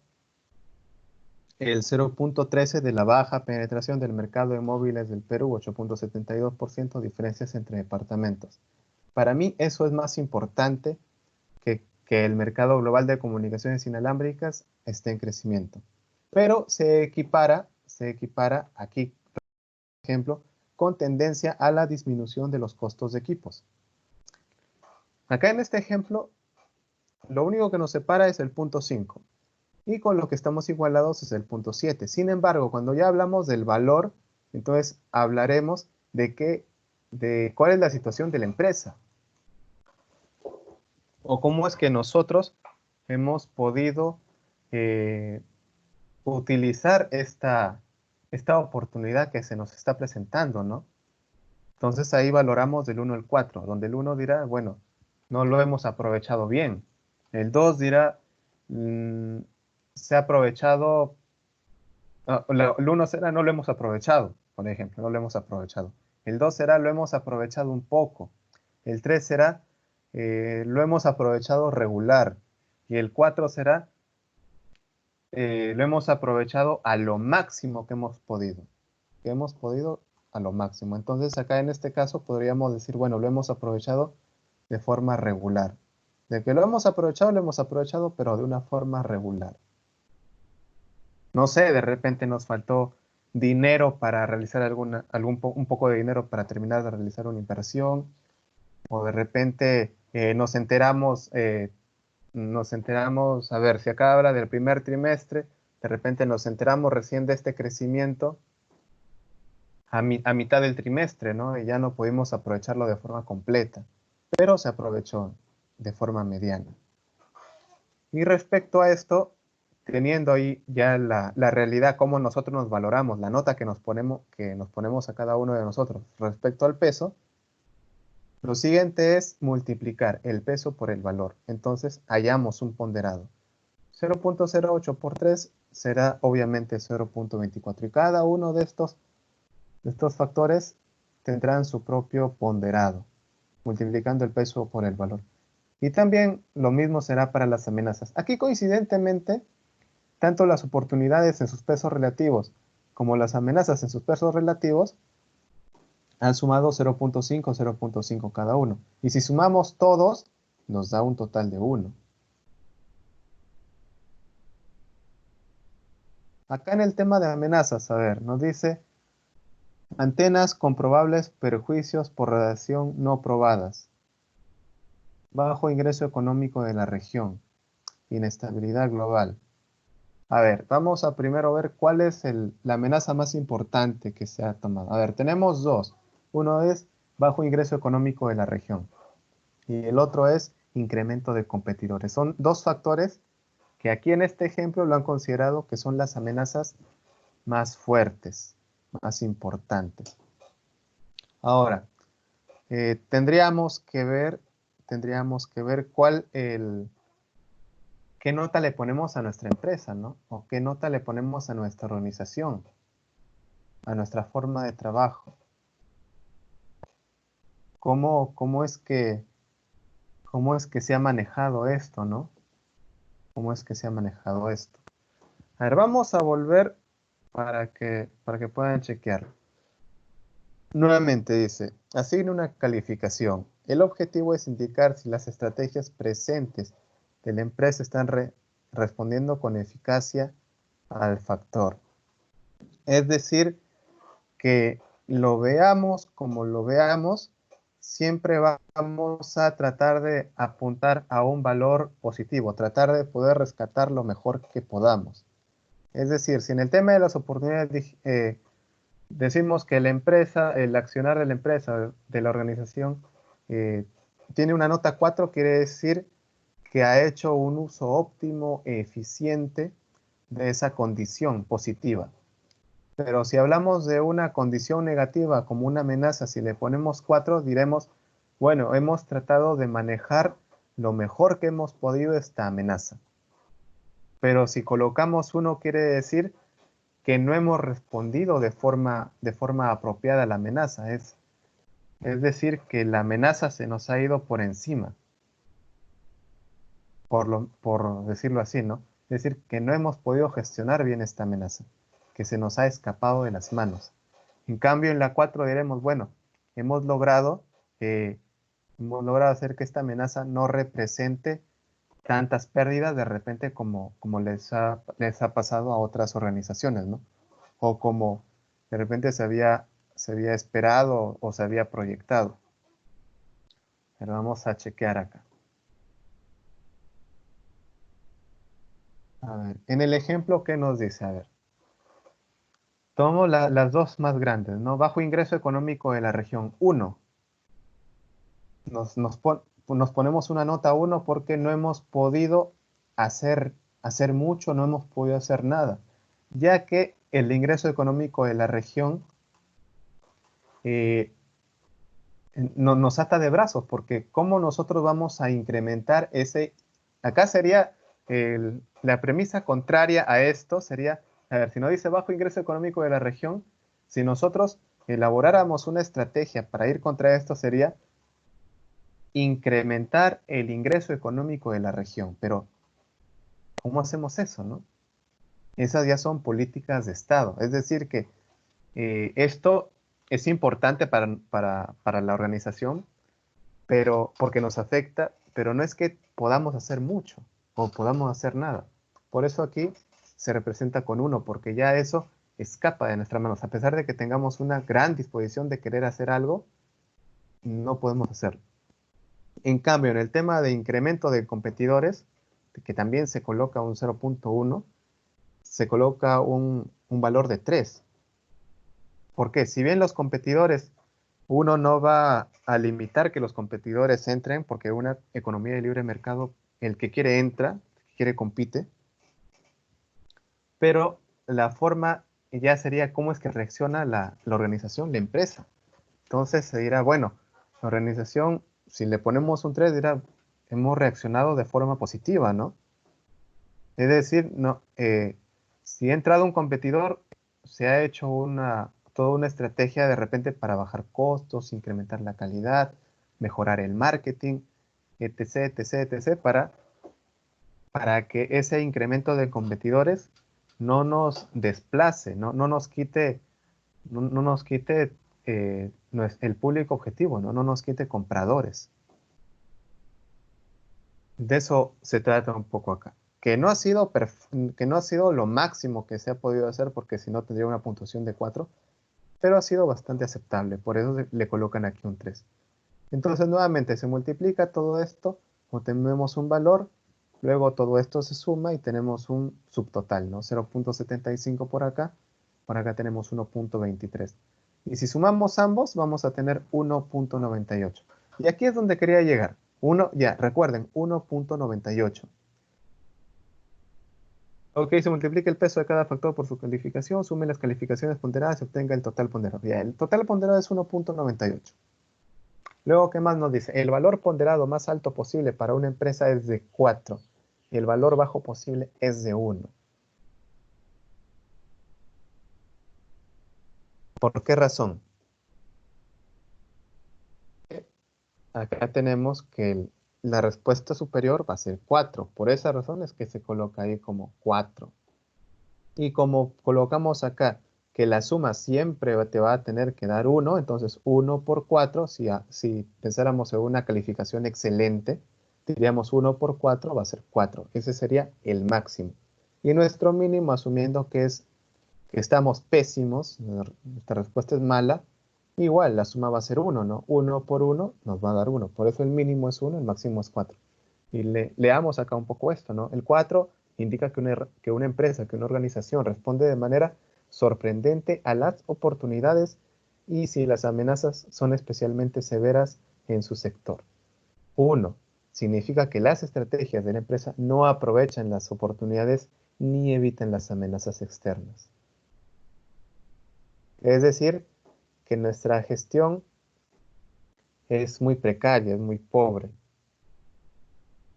el 0.13 de la baja penetración del mercado de móviles del Perú, 8.72%, diferencias entre departamentos. Para mí eso es más importante que el mercado global de comunicaciones inalámbricas esté en crecimiento. Pero se equipara aquí, por ejemplo, con tendencia a la disminución de los costos de equipos. Acá en este ejemplo, lo único que nos separa es el punto 5. Y con lo que estamos igualados es el punto 7. Sin embargo, cuando ya hablamos del valor, entonces hablaremos de cuál es la situación de la empresa. O cómo es que nosotros hemos podido utilizar esta oportunidad que se nos está presentando, ¿no? Entonces ahí valoramos del 1 al 4, donde el 1 dirá, bueno, no lo hemos aprovechado bien. El 2 dirá, se ha aprovechado, el 1 será, no lo hemos aprovechado, por ejemplo, no lo hemos aprovechado. El 2 será, lo hemos aprovechado un poco. El 3 será, lo hemos aprovechado regular. Y el 4 será, lo hemos aprovechado a lo máximo que hemos podido. A lo máximo. Entonces acá en este caso podríamos decir, bueno, lo hemos aprovechado de forma regular. De que lo hemos aprovechado, pero de una forma regular. No sé, de repente nos faltó dinero para realizar un poco de dinero para terminar de realizar una inversión, o de repente nos enteramos, a ver, si acá habla del primer trimestre, de repente nos enteramos recién de este crecimiento a mitad del trimestre, ¿no? Y ya no pudimos aprovecharlo de forma completa, pero se aprovechó de forma mediana. Y respecto a esto, teniendo ahí ya la realidad, cómo nosotros nos valoramos, la nota que nos ponemos a cada uno de nosotros respecto al peso, lo siguiente es multiplicar el peso por el valor. Entonces, hallamos un ponderado. 0.08 por 3 será obviamente 0.24. Y cada uno de estos factores tendrán su propio ponderado, multiplicando el peso por el valor. Y también lo mismo será para las amenazas. Aquí coincidentemente, tanto las oportunidades en sus pesos relativos como las amenazas en sus pesos relativos han sumado 0.5, 0.5 cada uno. Y si sumamos todos, nos da un total de 1. Acá en el tema de amenazas, a ver, nos dice antenas con probables perjuicios por radiación no probadas. Bajo ingreso económico de la región. Inestabilidad global. A ver, vamos a primero ver cuál es la amenaza más importante que se ha tomado. A ver, tenemos dos. Uno es bajo ingreso económico de la región. Y el otro es incremento de competidores. Son dos factores que aquí en este ejemplo lo han considerado que son las amenazas más fuertes, más importantes. Ahora, tendríamos que ver qué nota le ponemos a nuestra empresa, ¿no? O qué nota le ponemos a nuestra organización, a nuestra forma de trabajo. ¿Cómo es que se ha manejado esto, ¿no? ¿Cómo es que se ha manejado esto? A ver, vamos a volver para que puedan chequear. Nuevamente dice, asigne una calificación. El objetivo es indicar si las estrategias presentes de la empresa están respondiendo con eficacia al factor. Es decir, que lo veamos como lo veamos, siempre vamos a tratar de apuntar a un valor positivo, tratar de poder rescatar lo mejor que podamos. Es decir, si en el tema de las oportunidades decimos que la empresa, el accionar de la empresa, de la organización, tiene una nota 4, quiere decir que ha hecho un uso óptimo e eficiente de esa condición positiva. Pero si hablamos de una condición negativa como una amenaza, si le ponemos 4, diremos, bueno, hemos tratado de manejar lo mejor que hemos podido esta amenaza. Pero si colocamos 1, quiere decir que no hemos respondido de forma apropiada a la amenaza. Es decir, que la amenaza se nos ha ido por encima, por decirlo así, ¿no? Es decir, que no hemos podido gestionar bien esta amenaza, que se nos ha escapado de las manos. En cambio, en la 4 diremos, bueno, hemos logrado hacer que esta amenaza no represente tantas pérdidas de repente como les ha pasado a otras organizaciones, ¿no? O como de repente se había esperado o se había proyectado. Pero vamos a chequear acá. A ver, en el ejemplo, ¿qué nos dice? A ver. Tomo las dos más grandes, ¿no? Bajo ingreso económico de la región 1. Nos ponemos una nota 1 porque no hemos podido hacer mucho, no hemos podido hacer nada. ya que el ingreso económico de la región nos ata de brazos, porque ¿cómo nosotros vamos a incrementar ese? Acá sería la premisa contraria a esto, sería, a ver, si no dice bajo ingreso económico de la región, si nosotros elaboráramos una estrategia para ir contra esto, sería incrementar el ingreso económico de la región. Pero, ¿cómo hacemos eso, no? Esas ya son políticas de Estado. Es decir, que esto es importante para la organización, pero porque nos afecta, pero no es que podamos hacer mucho o podamos hacer nada. Por eso aquí se representa con 1, porque ya eso escapa de nuestras manos. A pesar de que tengamos una gran disposición de querer hacer algo, no podemos hacerlo. En cambio, en el tema de incremento de competidores, que también se coloca un 0.1, se coloca un valor de 3. ¿Por qué? Si bien los competidores, uno no va a limitar que los competidores entren, porque una economía de libre mercado, el que quiere entra, el que quiere compite, pero la forma ya sería cómo es que reacciona la organización, la empresa. Entonces se dirá, bueno, la organización, si le ponemos un 3, dirá, hemos reaccionado de forma positiva, ¿no? Es decir, no, si ha entrado un competidor, se ha hecho toda una estrategia de repente para bajar costos, incrementar la calidad, mejorar el marketing, etc., etc., etc., para que ese incremento de competidores no nos desplace, no nos quite el público objetivo, no nos quite compradores. De eso se trata un poco acá. Que no ha sido lo máximo que se ha podido hacer, porque si no tendría una puntuación de 4, pero ha sido bastante aceptable, por eso le colocan aquí un 3. Entonces nuevamente se multiplica todo esto, obtenemos un valor, luego todo esto se suma y tenemos un subtotal, ¿no? 0.75 por acá tenemos 1.23. Y si sumamos ambos, vamos a tener 1.98. Y aquí es donde quería llegar. Recuerden, 1.98. Ok, se multiplica el peso de cada factor por su calificación, sume las calificaciones ponderadas y obtenga el total ponderado. Ya, el total ponderado es 1.98. Luego, ¿qué más nos dice? El valor ponderado más alto posible para una empresa es de 4 y el valor bajo posible es de 1. ¿Por qué razón? Acá tenemos que la respuesta superior va a ser 4. Por esa razón es que se coloca ahí como 4. Y como colocamos acá que la suma siempre te va a tener que dar 1, entonces 1 por 4, si pensáramos en una calificación excelente, diríamos 1 por 4 va a ser 4. Ese sería el máximo. Y nuestro mínimo, asumiendo que estamos pésimos, nuestra respuesta es mala, igual la suma va a ser 1, ¿no? 1 por 1 nos va a dar 1. Por eso el mínimo es 1, el máximo es 4. Y leamos acá un poco esto, ¿no? El 4 indica que una empresa, que una organización responde de manera sorprendente a las oportunidades y si las amenazas son especialmente severas en su sector. 1 significa que las estrategias de la empresa no aprovechan las oportunidades ni evitan las amenazas externas. Es decir, que nuestra gestión es muy precaria, es muy pobre.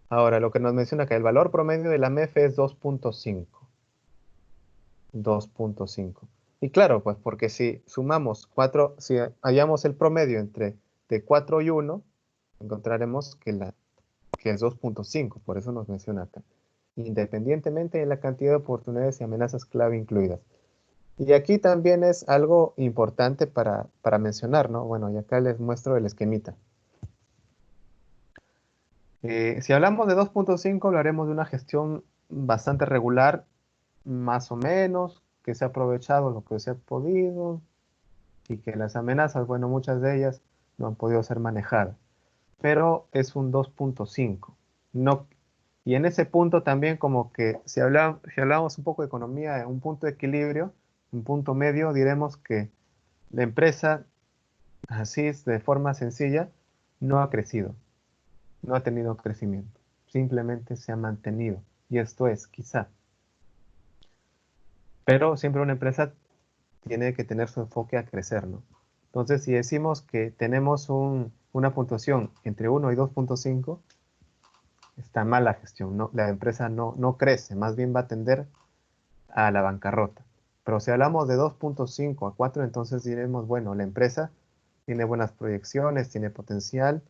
Ahora, lo que nos menciona acá, el valor promedio de la MEF es 2.5. 2.5. Y claro, pues porque si sumamos 4, si hallamos el promedio entre de 4 y 1, encontraremos que es 2.5, por eso nos menciona acá. Independientemente de la cantidad de oportunidades y amenazas clave incluidas. Y aquí también es algo importante para mencionar, ¿no? Bueno, y acá les muestro el esquemita. Si hablamos de 2.5, hablaremos de una gestión bastante regular, más o menos, que se ha aprovechado lo que se ha podido y que las amenazas, bueno, muchas de ellas no han podido ser manejadas. Pero es un 2.5. No, y en ese punto también como que si hablamos un poco de economía, un punto de equilibrio, un punto medio, diremos que la empresa, así es de forma sencilla, no ha crecido, no ha tenido crecimiento, simplemente se ha mantenido. Y esto es, quizá, Pero siempre una empresa tiene que tener su enfoque a crecer, ¿no? Entonces, si decimos que tenemos una puntuación entre 1 y 2.5, está mal la gestión, ¿no? La empresa no crece, más bien va a tender a la bancarrota. Pero si hablamos de 2.5 a 4, entonces diremos, bueno, la empresa tiene buenas proyecciones, tiene potencial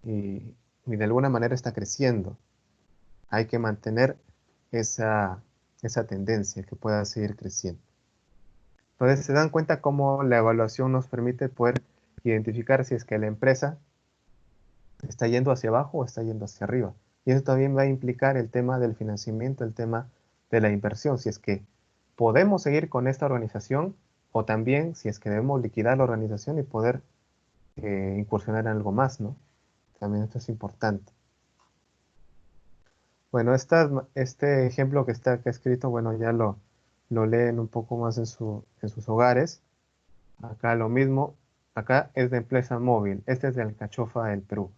y de alguna manera está creciendo. Hay que mantener esa tendencia que pueda seguir creciendo. Entonces se dan cuenta cómo la evaluación nos permite poder identificar si es que la empresa está yendo hacia abajo o está yendo hacia arriba. Y eso también va a implicar el tema del financiamiento, el tema de la inversión, si es que podemos seguir con esta organización o también si es que debemos liquidar la organización y poder incursionar en algo más, ¿no? También esto es importante. Bueno, este ejemplo que está acá escrito, bueno, ya lo leen un poco más en sus hogares. Acá lo mismo, acá es de empresa móvil, este es de Alcachofa del Perú.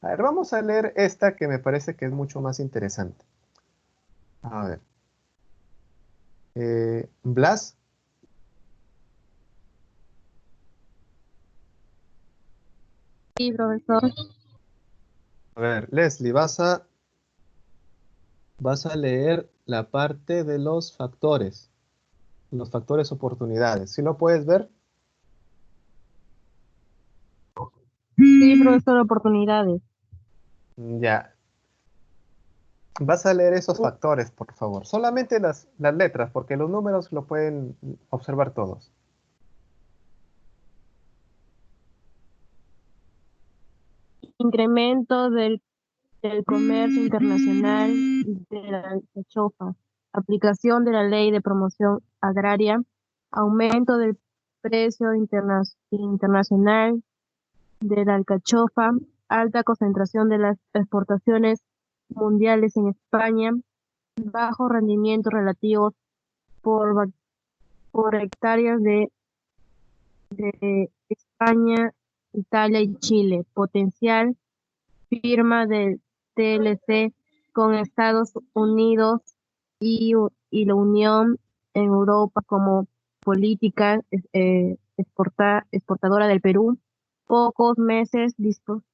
A ver, vamos a leer esta que me parece que es mucho más interesante. A ver. Blas. Sí, profesor. A ver, Leslie, vas a leer la parte de los factores oportunidades. ¿Sí lo puedes ver? Sí, profesor, oportunidades. Ya. Vas a leer esos factores, por favor. Solamente las letras, porque los números lo pueden observar todos. Incremento del comercio internacional de la alcachofa, aplicación de la ley de promoción agraria, aumento del precio internacional de la alcachofa, alta concentración de las exportaciones mundiales en España, bajos rendimientos relativos por hectáreas de España, Italia y Chile, potencial firma del TLC con Estados Unidos y la Unión en Europa como política exportadora del Perú, pocos meses disponibles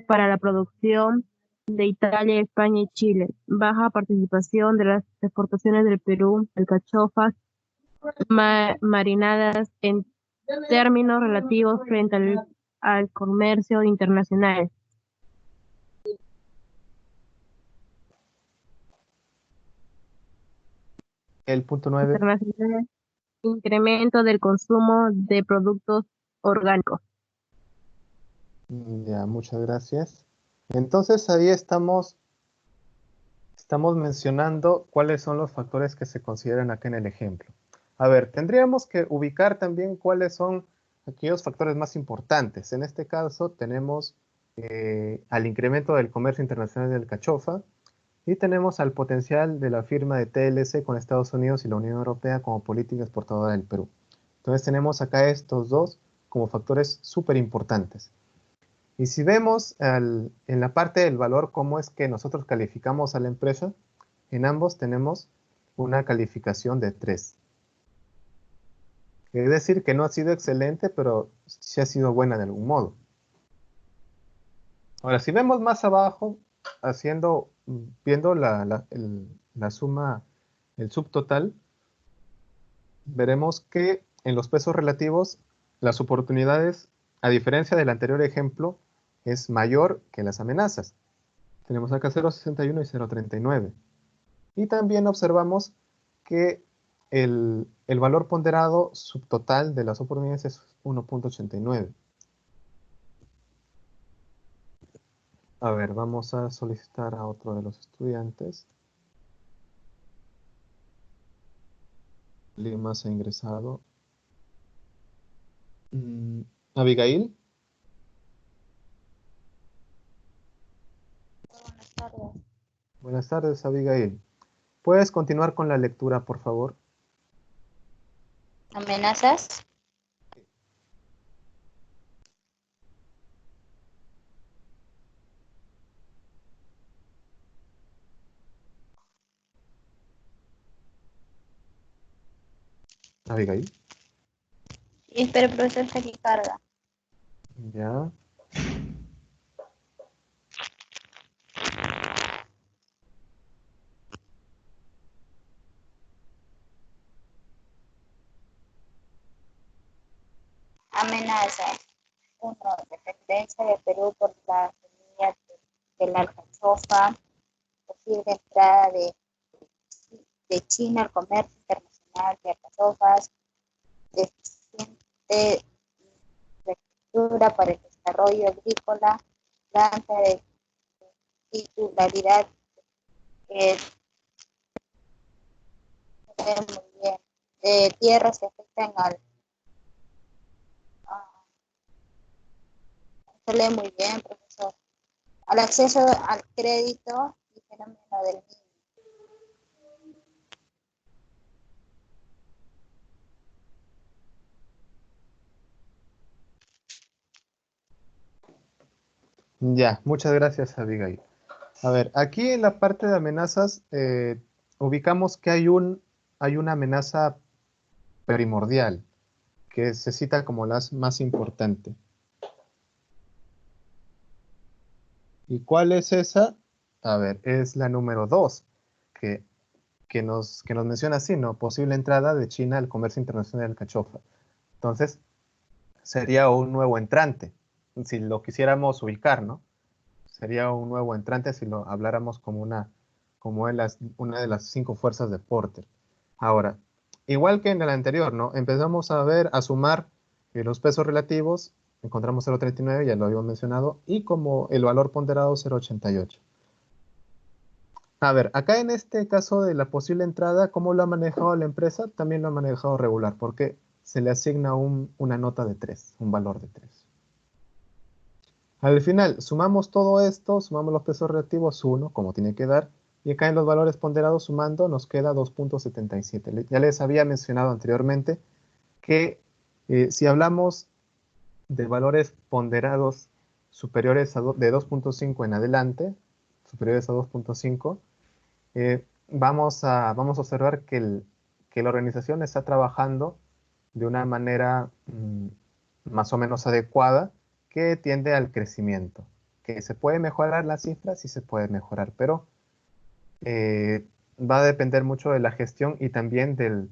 para la producción de Italia, España y Chile, baja participación de las exportaciones del Perú, alcachofas marinadas en términos relativos frente al comercio internacional. El punto 9. Internacional, incremento del consumo de productos orgánicos. Ya, muchas gracias. Entonces ahí estamos mencionando cuáles son los factores que se consideran acá en el ejemplo. A ver, tendríamos que ubicar también cuáles son aquellos factores más importantes. En este caso tenemos al incremento del comercio internacional del alcachofa y tenemos al potencial de la firma de TLC con Estados Unidos y la Unión Europea como política exportadora del Perú. Entonces tenemos acá estos dos como factores súper importantes. Y si vemos en la parte del valor cómo es que nosotros calificamos a la empresa, en ambos tenemos una calificación de 3. Es decir, que no ha sido excelente, pero sí ha sido buena de algún modo. Ahora, si vemos más abajo, viendo la suma, el subtotal, veremos que en los pesos relativos, las oportunidades, a diferencia del anterior ejemplo, es mayor que las amenazas. Tenemos acá 0.61 y 0.39. Y también observamos que el valor ponderado subtotal de las oportunidades es 1.89. A ver, vamos a solicitar a otro de los estudiantes. ¿Alguien más ha ingresado? Abigail. Buenas tardes. Buenas tardes, Abigail. ¿Puedes continuar con la lectura, por favor? ¿Amenazas? Abigail. Espera, profesor, que aquí carga. Ya. Amenazas. 1. Dependencia de Perú por la semilla de la alcachofa. Posible entrada de China al comercio internacional de alcachofas. Deficiente infraestructura para el desarrollo agrícola. Planta de titularidad que se ve muy bien. Tierras que afectan al se lee muy bien, profesor. Al acceso al crédito y fenómeno del niño. Ya, muchas gracias, Abigail. A ver, aquí en la parte de amenazas ubicamos que hay una amenaza primordial que se cita como la más importante. ¿Y cuál es esa? A ver, es la número 2, que nos menciona así, ¿no? Posible entrada de China al comercio internacional de alcachofa. Entonces, sería un nuevo entrante, si lo quisiéramos ubicar, ¿no? Sería un nuevo entrante si lo habláramos como una de las 5 fuerzas de Porter. Ahora, igual que en el anterior, ¿no? Empezamos a sumar los pesos relativos, encontramos 0,39, ya lo habíamos mencionado, y como el valor ponderado 0,88. A ver, acá en este caso de la posible entrada, ¿cómo lo ha manejado la empresa? También lo ha manejado regular, porque se le asigna una nota de 3, un valor de 3. Al final, sumamos todo esto, sumamos los pesos relativos 1, como tiene que dar, y acá en los valores ponderados sumando nos queda 2.77. Ya les había mencionado anteriormente que si hablamos de valores ponderados superiores de 2.5 en adelante, superiores a 2.5, vamos a observar que la organización está trabajando de una manera más o menos adecuada, que tiende al crecimiento. Que se puede mejorar las cifras, sí se puede mejorar, pero va a depender mucho de la gestión y también del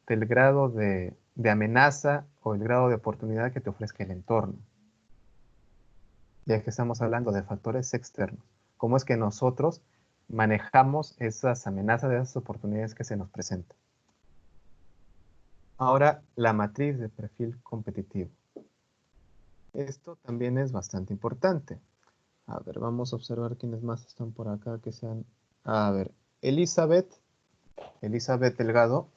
grado de amenaza o el grado de oportunidad que te ofrezca el entorno. Ya que estamos hablando de factores externos. ¿Cómo es que nosotros manejamos esas amenazas, esas oportunidades que se nos presentan? Ahora, la matriz de perfil competitivo. Esto también es bastante importante. A ver, vamos a observar quiénes más están por acá que sean... A ver, Elizabeth Delgado.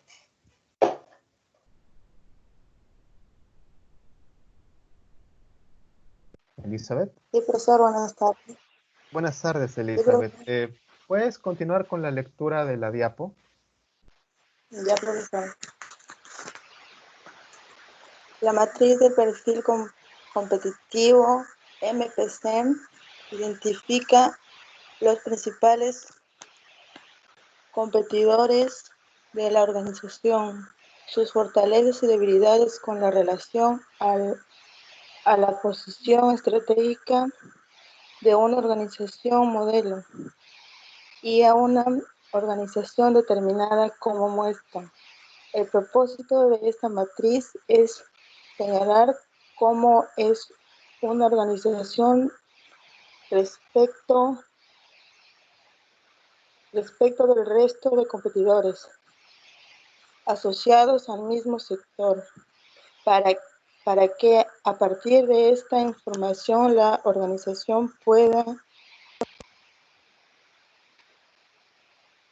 Elizabeth. Sí, profesor, buenas tardes. Buenas tardes, Elizabeth. ¿Puedes continuar con la lectura de la diapo? Ya, profesor. La matriz de perfil competitivo MPC identifica los principales competidores de la organización, sus fortalezas y debilidades con la relación a la posición estratégica de una organización modelo y a una organización determinada como muestra. El propósito de esta matriz es señalar cómo es una organización respecto del resto de competidores asociados al mismo sector, para que a partir de esta información la organización pueda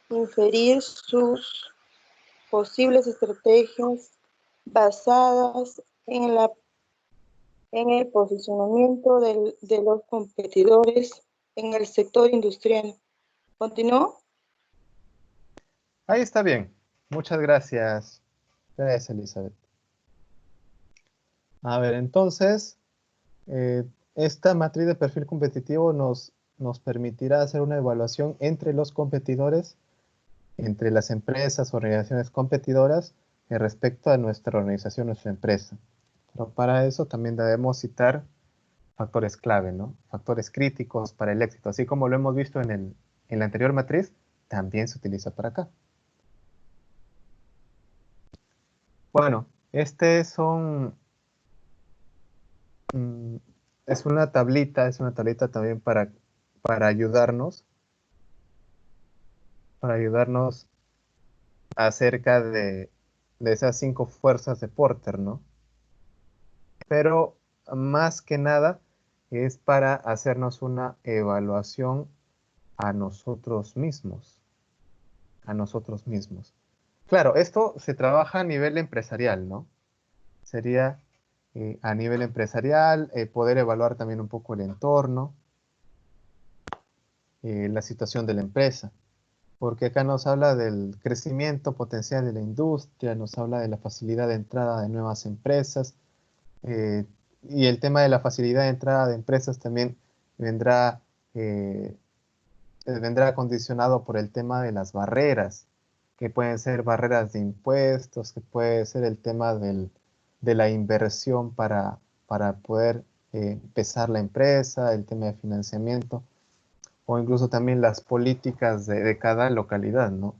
inferir sus posibles estrategias basadas en el posicionamiento de los competidores en el sector industrial. ¿Continúo? Ahí está bien. Muchas gracias. Gracias, Elizabeth. A ver, entonces, esta matriz de perfil competitivo nos permitirá hacer una evaluación entre los competidores, entre las empresas o organizaciones competidoras, respecto a nuestra organización, nuestra empresa. Pero para eso también debemos citar factores clave, ¿no? Factores críticos para el éxito. Así como lo hemos visto en la anterior matriz, también se utiliza para acá. Bueno, es una tablita también para ayudarnos acerca de esas 5 fuerzas de Porter, ¿no? Pero más que nada es para hacernos una evaluación a nosotros mismos. Claro, esto se trabaja a nivel empresarial, ¿no? Sería a nivel empresarial, poder evaluar también un poco el entorno, la situación de la empresa, porque acá nos habla del crecimiento potencial de la industria, nos habla de la facilidad de entrada de nuevas empresas, y el tema de la facilidad de entrada de empresas también vendrá condicionado por el tema de las barreras, que pueden ser barreras de impuestos, que puede ser el tema de la inversión para poder empezar la empresa, el tema de financiamiento, o incluso también las políticas de cada localidad, ¿no?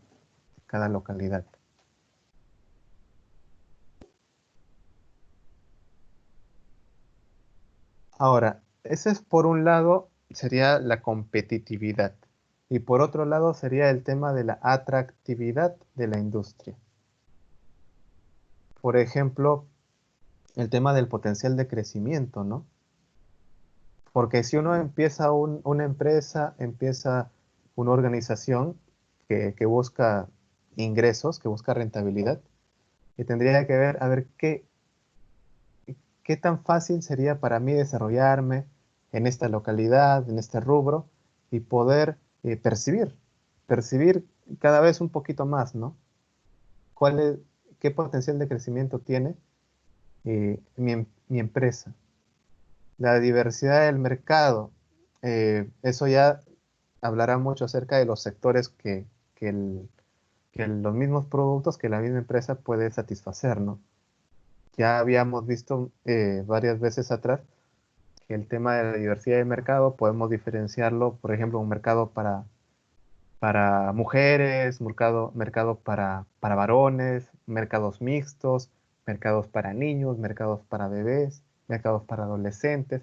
Cada localidad. Ahora, ese es por un lado, sería la competitividad. Y por otro lado sería el tema de la atractividad de la industria. Por ejemplo, el tema del potencial de crecimiento, ¿no? Porque si uno empieza una empresa, empieza una organización que busca ingresos, que busca rentabilidad, y tendría que ver, a ver, qué tan fácil sería para mí desarrollarme en esta localidad, en este rubro, y poder percibir cada vez un poquito más, ¿no? ¿Qué potencial de crecimiento tiene mi empresa? La diversidad del mercado, eso ya hablará mucho acerca de los sectores que los mismos productos que la misma empresa puede satisfacer, ¿no? Ya habíamos visto varias veces atrás que el tema de la diversidad de mercado podemos diferenciarlo, por ejemplo, un mercado para mujeres, mercado para varones, mercados mixtos, mercados para niños, mercados para bebés, mercados para adolescentes.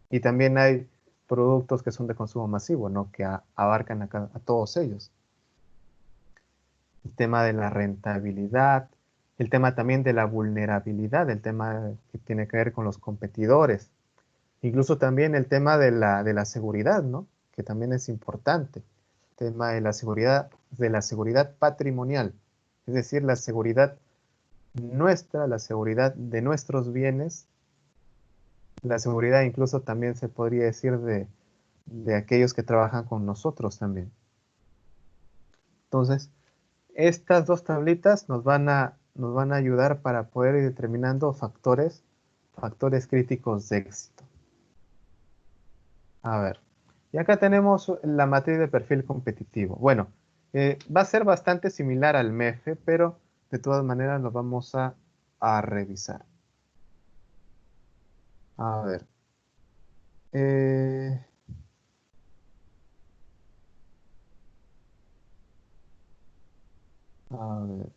Y también hay productos que son de consumo masivo, ¿no? Que abarcan a todos ellos. El tema de la rentabilidad, el tema también de la vulnerabilidad, el tema que tiene que ver con los competidores, incluso también el tema de la seguridad, ¿no? Que también es importante. El tema de la seguridad patrimonial, es decir, la seguridad nuestra, la seguridad de nuestros bienes, la seguridad incluso también se podría decir de aquellos que trabajan con nosotros también. Entonces, estas dos tablitas nos van a ayudar para poder ir determinando factores críticos de éxito. A ver, y acá tenemos la matriz de perfil competitivo. Bueno, va a ser bastante similar al MEFE, pero de todas maneras lo vamos a revisar. A ver. A ver.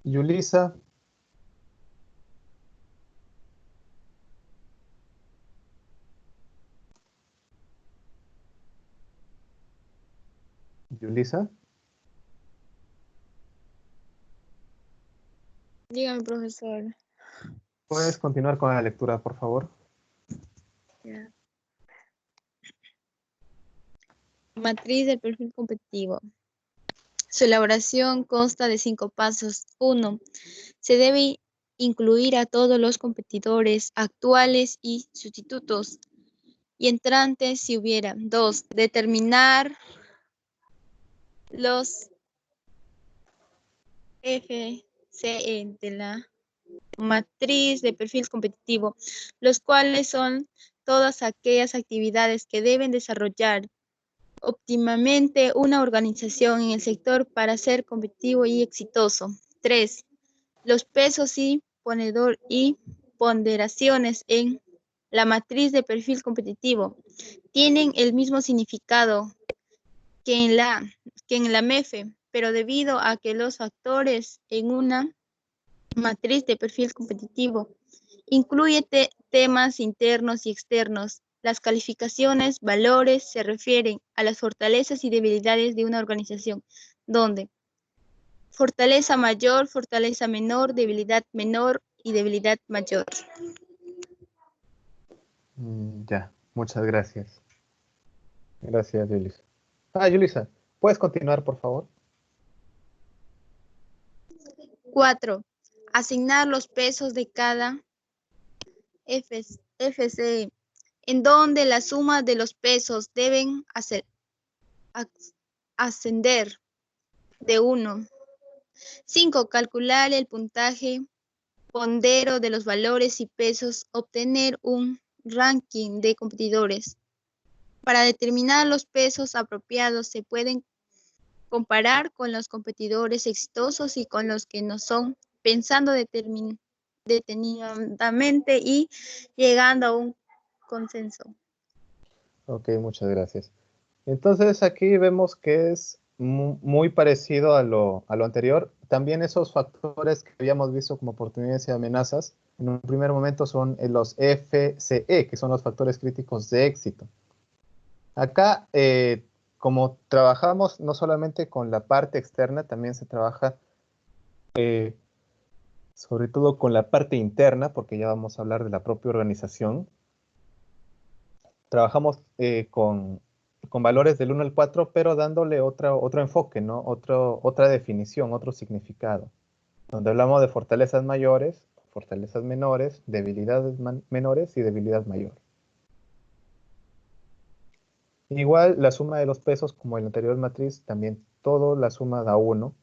Yulisa. Yulisa. Dígame, profesor. ¿Puedes continuar con la lectura, por favor? Ya. Matriz del perfil competitivo. Su elaboración consta de 5 pasos. 1. Se debe incluir a todos los competidores actuales y sustitutos y entrantes si hubiera. 2. Determinar los FCE de la matriz de perfil competitivo, los cuales son todas aquellas actividades que deben desarrollar óptimamente una organización en el sector para ser competitivo y exitoso. 3. Los pesos y ponderaciones en la matriz de perfil competitivo tienen el mismo significado que en la MEFE, pero debido a que los factores en una matriz de perfil competitivo incluye temas internos y externos. Las calificaciones, valores, se refieren a las fortalezas y debilidades de una organización, donde fortaleza mayor, fortaleza menor, debilidad menor y debilidad mayor. Ya, muchas gracias. Gracias, Yulisa. Yulisa, ¿puedes continuar, por favor? 4. Asignar los pesos de cada FCE, en donde la suma de los pesos deben ascender de 1. 5. Calcular el puntaje pondero de los valores y pesos, obtener un ranking de competidores. Para determinar los pesos apropiados se pueden comparar con los competidores exitosos y con los que no son, pensando detenidamente y llegando a un consenso. Ok, muchas gracias. Entonces aquí vemos que es muy parecido a lo anterior. También esos factores que habíamos visto como oportunidades y amenazas, en un primer momento son los FCE, que son los factores críticos de éxito. Acá, como trabajamos no solamente con la parte externa, también se trabaja sobre todo con la parte interna, porque ya vamos a hablar de la propia organización. Trabajamos con valores del 1 al 4, pero dándole otro enfoque, ¿no? Otra definición, otro significado. Donde hablamos de fortalezas mayores, fortalezas menores, debilidades menores y debilidad mayor. Igual la suma de los pesos, como en la anterior matriz, también todo la suma da 1.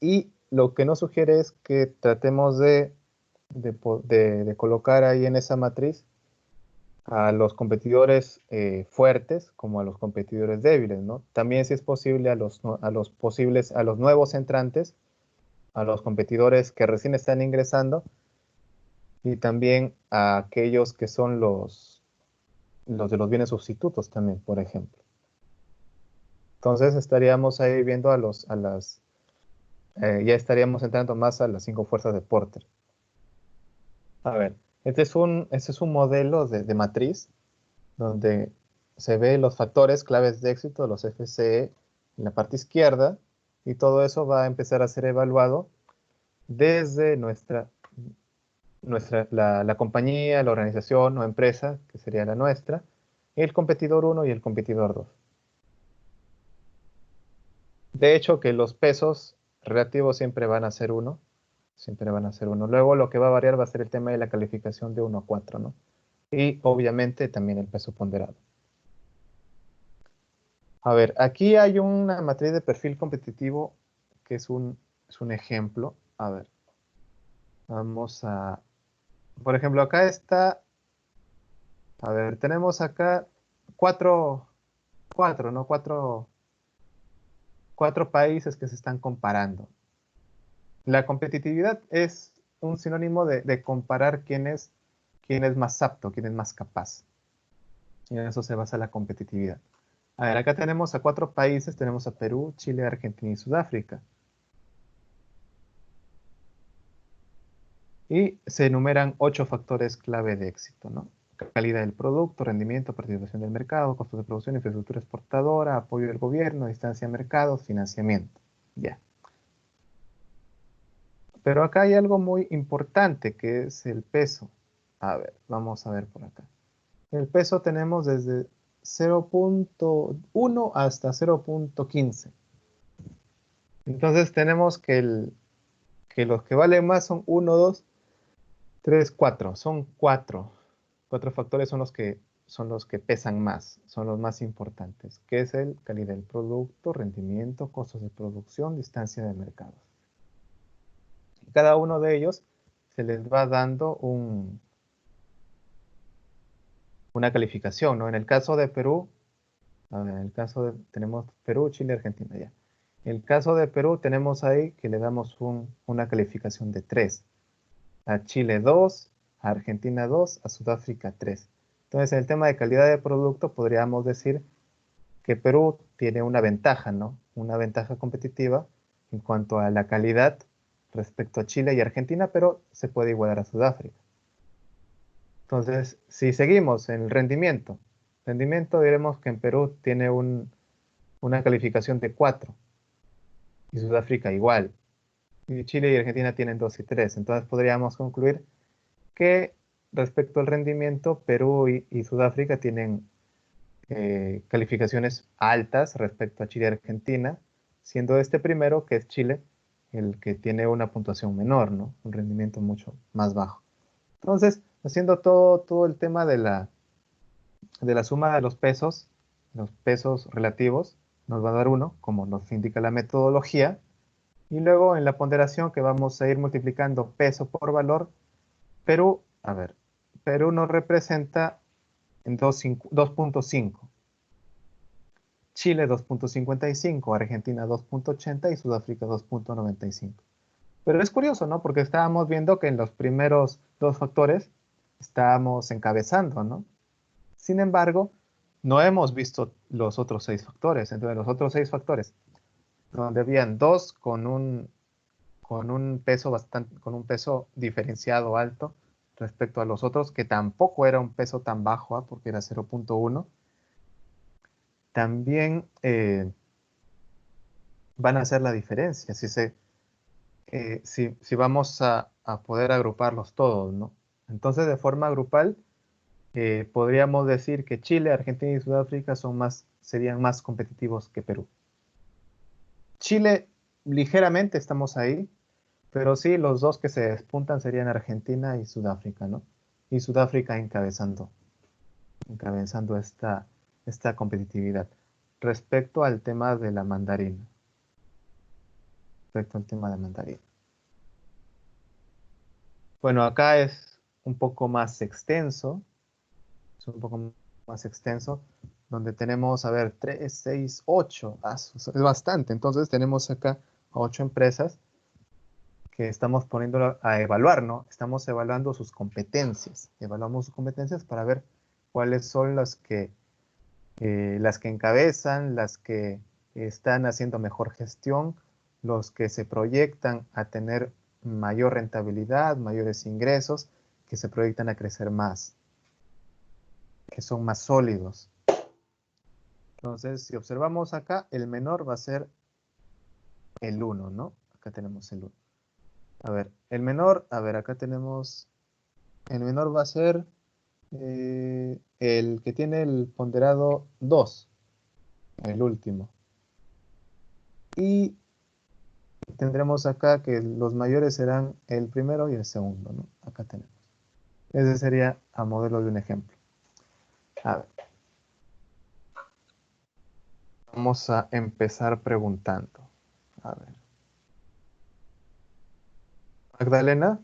Y lo que nos sugiere es que tratemos de colocar ahí en esa matriz a los competidores fuertes como a los competidores débiles, ¿no? También, si es posible, a los nuevos entrantes, a los competidores que recién están ingresando y también a aquellos que son los de los bienes sustitutos también, por ejemplo. Entonces estaríamos ahí viendo ya estaríamos entrando más a las 5 fuerzas de Porter. A ver, este es un modelo de matriz donde se ve los factores claves de éxito, los FCE, en la parte izquierda, y todo eso va a empezar a ser evaluado desde la compañía, la organización o empresa, que sería la nuestra, el competidor 1 y el competidor 2. De hecho, que los pesos relativos siempre van a ser 1. Siempre van a ser 1. Luego lo que va a variar va a ser el tema de la calificación de 1 a 4, ¿no? Y obviamente también el peso ponderado. A ver, aquí hay una matriz de perfil competitivo que es un ejemplo. A ver, vamos a... Por ejemplo, acá está... A ver, tenemos acá cuatro países que se están comparando. La competitividad es un sinónimo de comparar quién es más apto, quién es más capaz. Y en eso se basa la competitividad. A ver, acá tenemos a 4 países, tenemos a Perú, Chile, Argentina y Sudáfrica. Y se enumeran 8 factores clave de éxito, ¿no? Calidad del producto, rendimiento, participación del mercado, costos de producción, infraestructura exportadora, apoyo del gobierno, distancia a mercados, financiamiento. Ya. Pero acá hay algo muy importante que es el peso. A ver, vamos a ver por acá. El peso tenemos desde 0.1 hasta 0.15. Entonces tenemos que los que valen más son 1, 2, 3, 4. Son 4. 4 factores son los que pesan más, son los más importantes, que es el calidad del producto, rendimiento, costos de producción, distancia de mercados. Cada uno de ellos se les va dando una calificación, ¿no? En el caso de Perú, a ver, en el caso de, tenemos Perú, Chile, Argentina, ya. En el caso de Perú tenemos ahí que le damos una calificación de 3. A Chile 2, a Argentina 2, a Sudáfrica 3. Entonces, en el tema de calidad de producto podríamos decir que Perú tiene una ventaja, ¿no? Una ventaja competitiva en cuanto a la calidad respecto a Chile y Argentina, pero se puede igualar a Sudáfrica. Entonces, si seguimos en el rendimiento, diremos que en Perú tiene una calificación de 4 y Sudáfrica igual. Y Chile y Argentina tienen 2 y 3. Entonces podríamos concluir que respecto al rendimiento, Perú y Sudáfrica tienen calificaciones altas respecto a Chile y Argentina, siendo este primero, que es Chile, el que tiene una puntuación menor, ¿no? Un rendimiento mucho más bajo. Entonces, haciendo todo el tema de la suma de los pesos relativos, nos va a dar 1, como nos indica la metodología, y luego en la ponderación que vamos a ir multiplicando peso por valor, Perú nos representa en 2.5, Chile 2.55, Argentina 2.80 y Sudáfrica 2.95. Pero es curioso, ¿no? Porque estábamos viendo que en los primeros 2 factores estábamos encabezando, ¿no? Sin embargo, no hemos visto los otros 6 factores. Entonces, los otros 6 factores, donde habían 2 con un peso diferenciado alto respecto a los otros, que tampoco era un peso tan bajo, porque era 0.1, también van a hacer la diferencia. Si vamos a poder agruparlos todos, ¿no? Entonces, de forma grupal, podríamos decir que Chile, Argentina y Sudáfrica serían más competitivos que Perú. Chile, ligeramente estamos ahí, pero sí, los dos que se despuntan serían Argentina y Sudáfrica, ¿no? Y Sudáfrica encabezando esta competitividad. Respecto al tema de la mandarina. Bueno, acá es un poco más extenso. Donde tenemos, 3, 6, 8. Es bastante. Entonces tenemos acá a 8 empresas que estamos poniéndolo a evaluar, ¿no? Estamos evaluando sus competencias. Evaluamos sus competencias para ver cuáles son las que encabezan, las que están haciendo mejor gestión, los que se proyectan a tener mayor rentabilidad, mayores ingresos, que se proyectan a crecer más, que son más sólidos. Entonces, si observamos acá, el menor va a ser el 1, ¿no? Acá tenemos el 1. A ver, el menor, acá tenemos, el menor va a ser el que tiene el ponderado 2, el último. Y tendremos acá que los mayores serán el primero y el segundo, ¿no? Acá tenemos. Ese sería a modelo de un ejemplo. A ver. Vamos a empezar preguntando. A ver. Magdalena.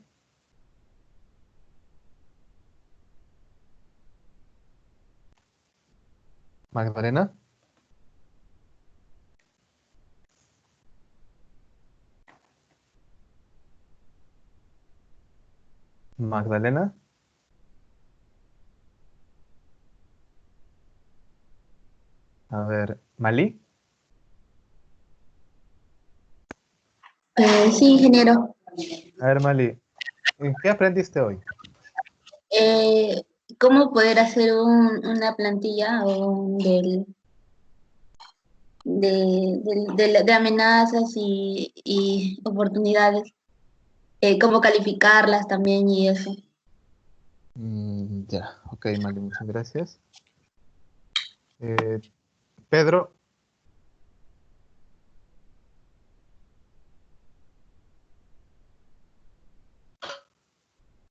Magdalena. Magdalena. A ver, Malí. Sí, ingeniero. A ver, Malí, ¿qué aprendiste hoy? ¿Cómo poder hacer una plantilla de amenazas y oportunidades? ¿Cómo calificarlas también y eso? Ya, ok, Malí, muchas gracias. Pedro.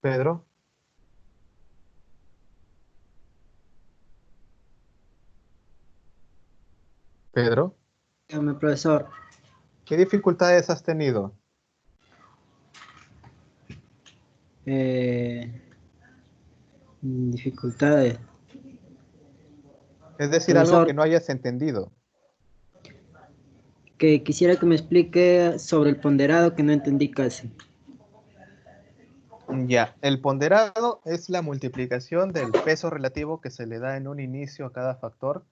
Pedro. Pedro. Dígame, profesor. ¿Qué dificultades has tenido? Dificultades. Es decir, algo Profesor, que no hayas entendido. que quisiera que me explique sobre el ponderado que no entendí casi. Ya, el ponderado es la multiplicación del peso relativo que se le da en un inicio a cada factor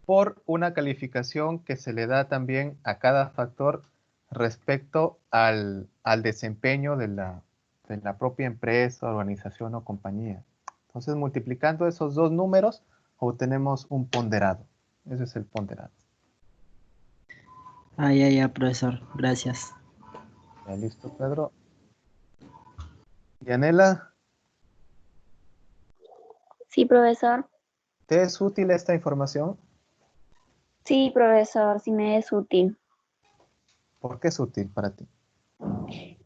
por una calificación que se le da también a cada factor respecto al desempeño de la propia empresa, organización o compañía. Entonces, multiplicando esos dos números, obtenemos un ponderado. Ese es el ponderado. Ah, ya, profesor. Gracias. Ya listo, Pedro. Yanela, Sí, profesor. ¿te es útil esta información? Sí, profesor, sí me es útil. ¿Por qué es útil para ti?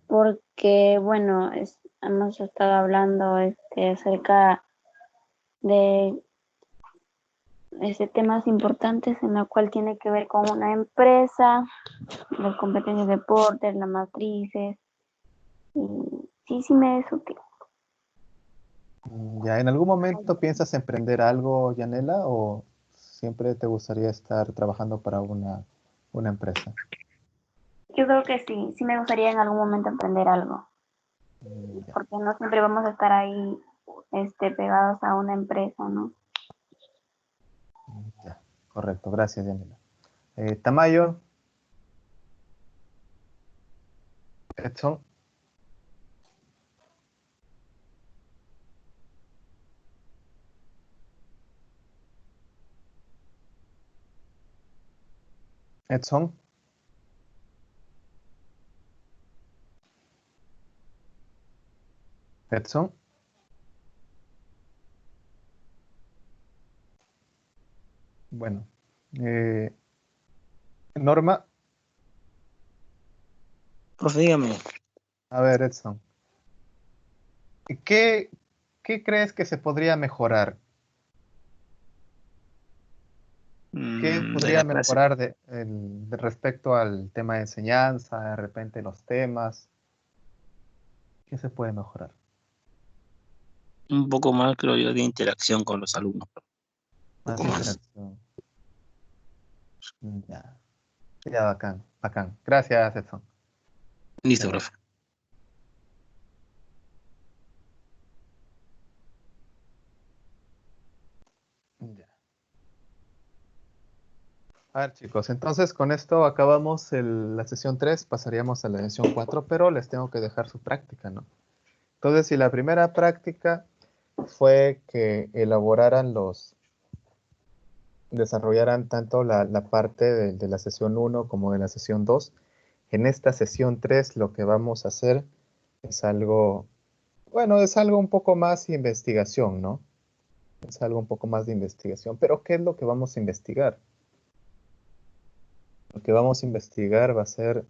Porque, bueno, hemos estado hablando acerca de temas importantes en la cual tiene que ver con una empresa, las competencias de Porter, las matrices. Y sí me es útil. ¿Ya en algún momento piensas emprender algo, Yanela, o siempre te gustaría estar trabajando para una empresa? Yo creo que sí me gustaría en algún momento emprender algo, Ya, porque no siempre vamos a estar ahí pegados a una empresa, ¿no? ya, correcto, gracias, Yanela. Tamayo, Edson, Edson, Edson. Bueno, Norma, Profe, dígame. a ver, Edson, ¿qué, qué crees que se podría mejorar? ¿Qué De podría la clase. mejorar de respecto al tema de enseñanza, de repente los temas? ¿Qué se puede mejorar? Un poco más, creo yo, de interacción con los alumnos. Un Más poco más. interacción. Ya, ya, bacán, bacán. Gracias, Edson. Listo, Ya, profe. ya. A ver, chicos, entonces con esto acabamos la sesión 3, pasaríamos a la sesión 4, pero les tengo que dejar su práctica, ¿no? Entonces, si la primera práctica fue que desarrollaran tanto la parte de la sesión 1 como de la sesión 2, en esta sesión 3 lo que vamos a hacer es algo, bueno, es algo un poco más investigación, ¿no? Es algo un poco más de investigación, pero ¿qué es lo que vamos a investigar? Lo que vamos a investigar va a ser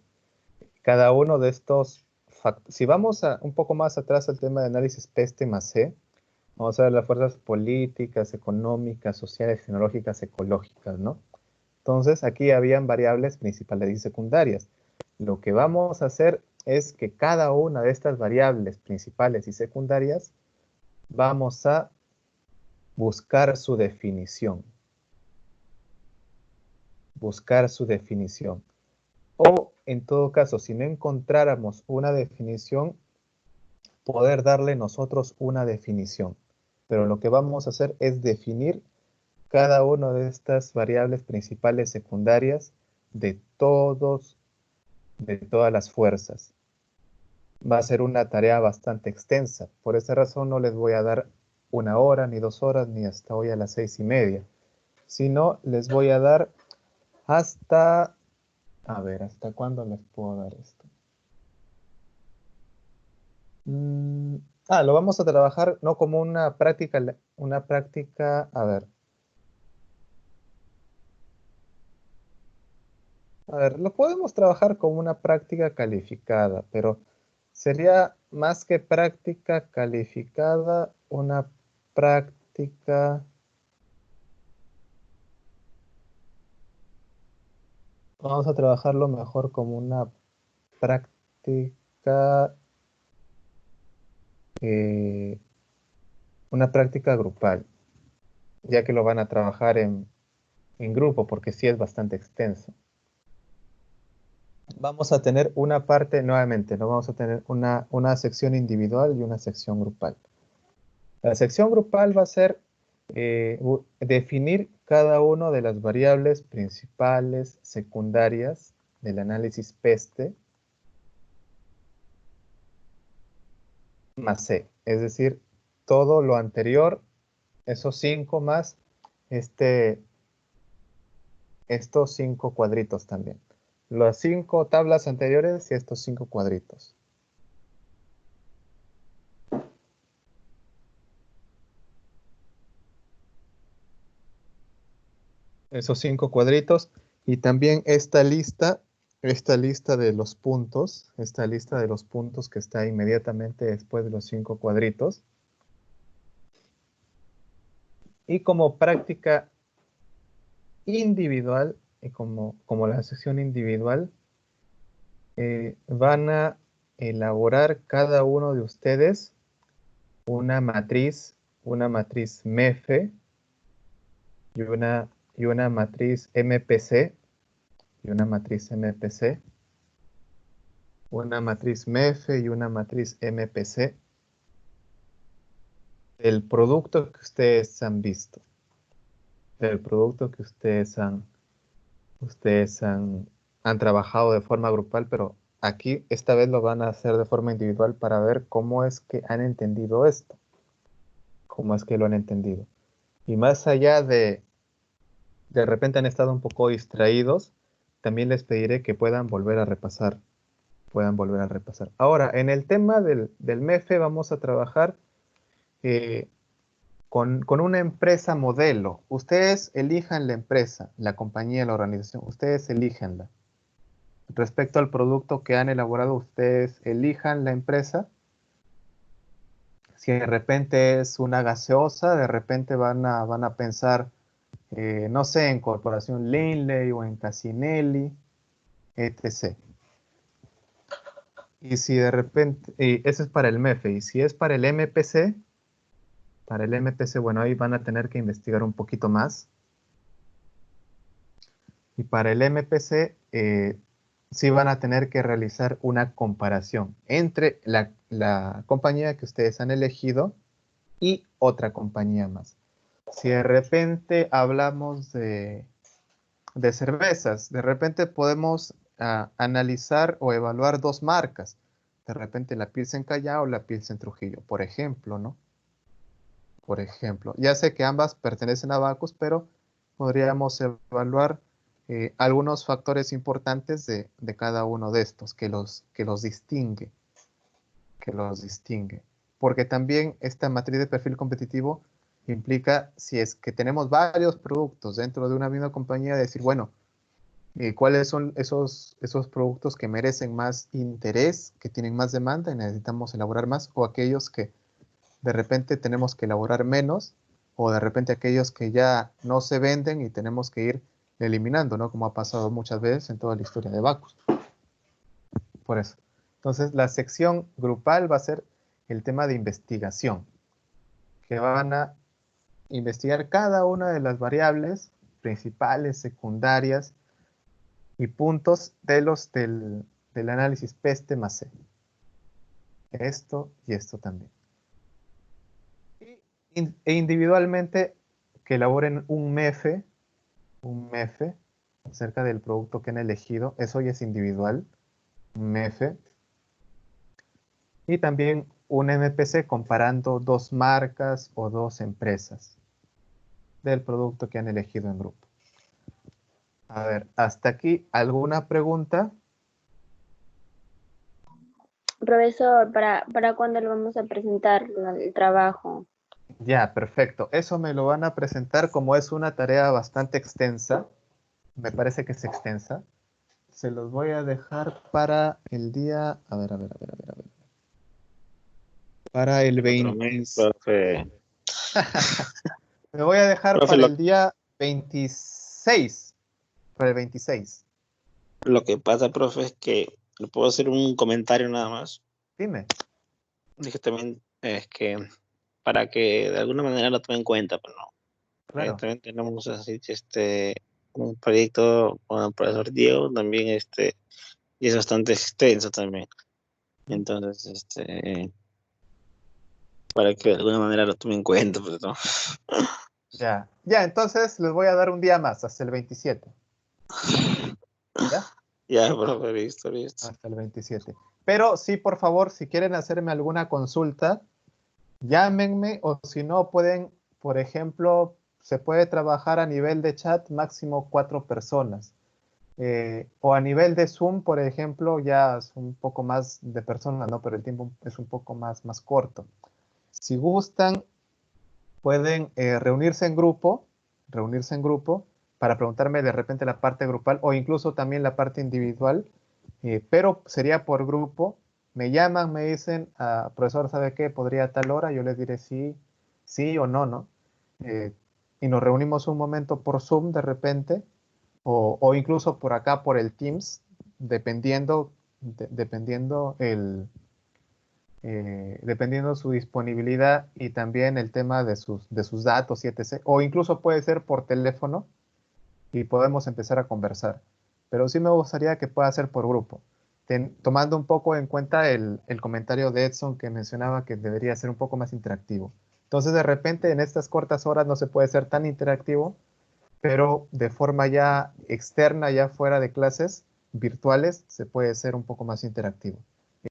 cada uno de estos factores. Si vamos un poco más atrás al tema de análisis PESTE más C, vamos a ver las fuerzas políticas, económicas, sociales, tecnológicas, ecológicas, ¿no? Entonces, aquí habían variables principales y secundarias. Lo que vamos a hacer es que cada una de estas variables principales y secundarias vamos a buscar su definición. Buscar su definición. O, en todo caso, si no encontráramos una definición, poder darle nosotros una definición. Pero lo que vamos a hacer es definir cada una de estas variables principales secundarias de todas las fuerzas. Va a ser una tarea bastante extensa. Por esa razón no les voy a dar 1 hora, ni 2 horas, ni hasta hoy a las 6:30. Sino les voy a dar hasta... A ver, ¿hasta cuándo les puedo dar esto? Lo vamos a trabajar no como una práctica, a ver. A ver, lo podemos trabajar como una práctica calificada, pero sería más que práctica calificada, una práctica... Vamos a trabajarlo mejor como una práctica... una práctica grupal. ya que lo van a trabajar en grupo, porque sí es bastante extenso. Vamos a tener una parte, nuevamente, no vamos a tener una sección individual y una sección grupal. La sección grupal va a ser definir cada una de las variables principales, secundarias del análisis PESTE más C, es decir, todo lo anterior, esos 5 más estos 5 cuadritos también. Las 5 tablas anteriores y estos 5 cuadritos. Esos 5 cuadritos y también esta lista de los puntos, esta lista de los puntos que está inmediatamente después de los 5 cuadritos. Y como práctica individual, y como la sección individual, van a elaborar cada uno de ustedes una matriz MEFE y una matriz MPC, una matriz MEFE y una matriz MPC del producto que ustedes han visto, del producto que ustedes han trabajado de forma grupal, pero aquí esta vez lo van a hacer de forma individual para ver cómo es que han entendido esto, cómo es que lo han entendido. Y más allá de repente han estado un poco distraídos, también les pediré que puedan volver a repasar. Ahora, en el tema del MEFE vamos a trabajar con una empresa modelo. Ustedes elijan la empresa, la compañía, la organización, ustedes elíjanla. Respecto al producto que han elaborado, ustedes elijan la empresa. Si de repente es una gaseosa, de repente van a pensar, no sé, en Corporación Linley o en Casinelli, etc. Y si de repente, y eso es para el MEFE, y si es para el MPC, bueno, ahí van a tener que investigar un poquito más. Y para el MPC, sí van a tener que realizar una comparación entre la compañía que ustedes han elegido y otra compañía más. Si de repente hablamos de cervezas, de repente podemos analizar o evaluar 2 marcas. De repente la Pilsen Callao o la Pilsen Trujillo, por ejemplo, ¿no? Por ejemplo. Ya sé que ambas pertenecen a Bacus, pero podríamos evaluar algunos factores importantes de cada uno de estos que los distingue. Porque también esta matriz de perfil competitivo implica, si es que tenemos varios productos dentro de una misma compañía, decir, bueno, ¿cuáles son esos productos que merecen más interés, que tienen más demanda y necesitamos elaborar más, o aquellos que de repente tenemos que elaborar menos, o de repente aquellos que ya no se venden y tenemos que ir eliminando, ¿no? Como ha pasado muchas veces en toda la historia de Bacus. Por eso. Entonces, la sección grupal va a ser el tema de investigación, que van a investigar cada una de las variables principales, secundarias y puntos del análisis PESTE más C. Esto y esto también. E individualmente que elaboren un MEFE acerca del producto que han elegido. Eso ya es individual, un MEFE. Y también un MPC comparando 2 marcas o 2 empresas del producto que han elegido en grupo. A ver, hasta aquí, ¿alguna pregunta? Profesor, ¿para cuándo le vamos a presentar el trabajo? Ya, perfecto. Eso me lo van a presentar como es una tarea bastante extensa. Me parece que es extensa. Se los voy a dejar para el día... A ver. Para el 20. Profe. Me voy a dejar Profe, para el día 26. Para el 26. Lo que pasa, profe, es que le puedo hacer un comentario nada más. Dime. Dije también, es que para que de alguna manera lo tome en cuenta, pero no. Claro. También tenemos así, un proyecto con el profesor Diego, también y es bastante extenso también. Entonces, para que de alguna manera lo tome en cuenta, pues, ¿no? Ya, ya, entonces les voy a dar un día más, hasta el 27. ¿Ya? Ya, por favor, listo, listo. Hasta el 27. Pero sí, por favor, si quieren hacerme alguna consulta, llámenme o si no pueden, por ejemplo, se puede trabajar a nivel de chat máximo 4 personas. O a nivel de Zoom, por ejemplo, ya es un poco más de personas, ¿no? Pero el tiempo es un poco más corto. Si gustan, pueden reunirse en grupo para preguntarme de repente la parte grupal o incluso también la parte individual, pero sería por grupo. Me llaman, me dicen, profesor, ¿sabe qué? ¿Podría a tal hora? Yo les diré sí, sí o no, ¿no? Y nos reunimos un momento por Zoom de repente o incluso por acá por el Teams, dependiendo dependiendo su disponibilidad y también el tema de sus datos y etc. O incluso puede ser por teléfono y podemos empezar a conversar. Pero sí me gustaría que pueda ser por grupo, tomando un poco en cuenta el comentario de Edson que mencionaba que debería ser un poco más interactivo. Entonces, de repente, en estas cortas horas no se puede ser tan interactivo, pero de forma ya externa, ya fuera de clases virtuales, se puede ser un poco más interactivo.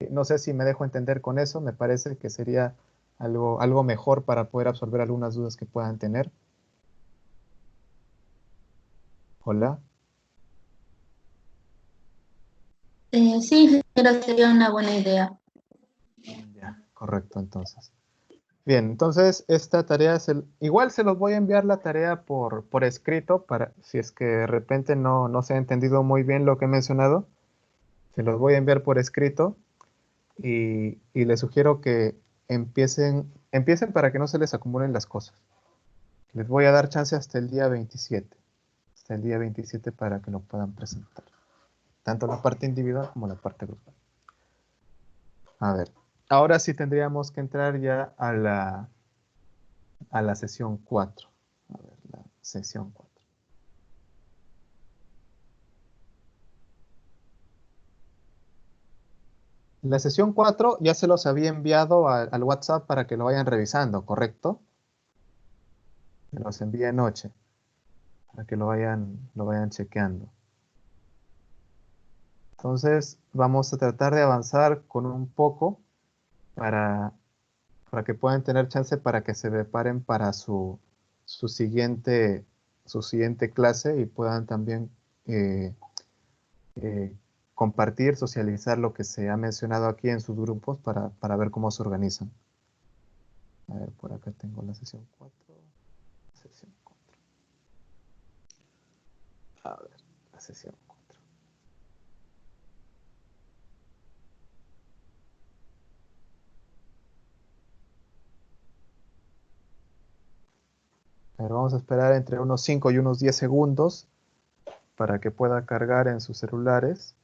No sé si me dejo entender con eso, me parece que sería algo mejor para poder absorber algunas dudas que puedan tener. Hola. Sí, creo sería una buena idea. Ya, correcto, entonces. Bien, entonces esta tarea, igual se los voy a enviar la tarea por escrito, para si es que de repente no se ha entendido muy bien lo que he mencionado, se los voy a enviar por escrito y les sugiero que empiecen para que no se les acumulen las cosas. Les voy a dar chance hasta el día 27 para que lo puedan presentar, tanto la parte individual como la parte grupal. A ver, ahora sí tendríamos que entrar ya a la sesión 4. A ver, la sesión 4. La sesión 4 ya se los había enviado al WhatsApp para que lo vayan revisando, ¿correcto? Se los envié anoche para que lo vayan chequeando. Entonces, vamos a tratar de avanzar con un poco para que puedan tener chance para que se preparen para su siguiente clase y puedan también eh, eh, compartir, socializar lo que se ha mencionado aquí en sus grupos para ver cómo se organizan. A ver, por acá tengo la sesión 4. Sesión 4. A ver, la sesión 4. A ver, vamos a esperar entre unos 5 y unos 10 segundos para que pueda cargar en sus celulares.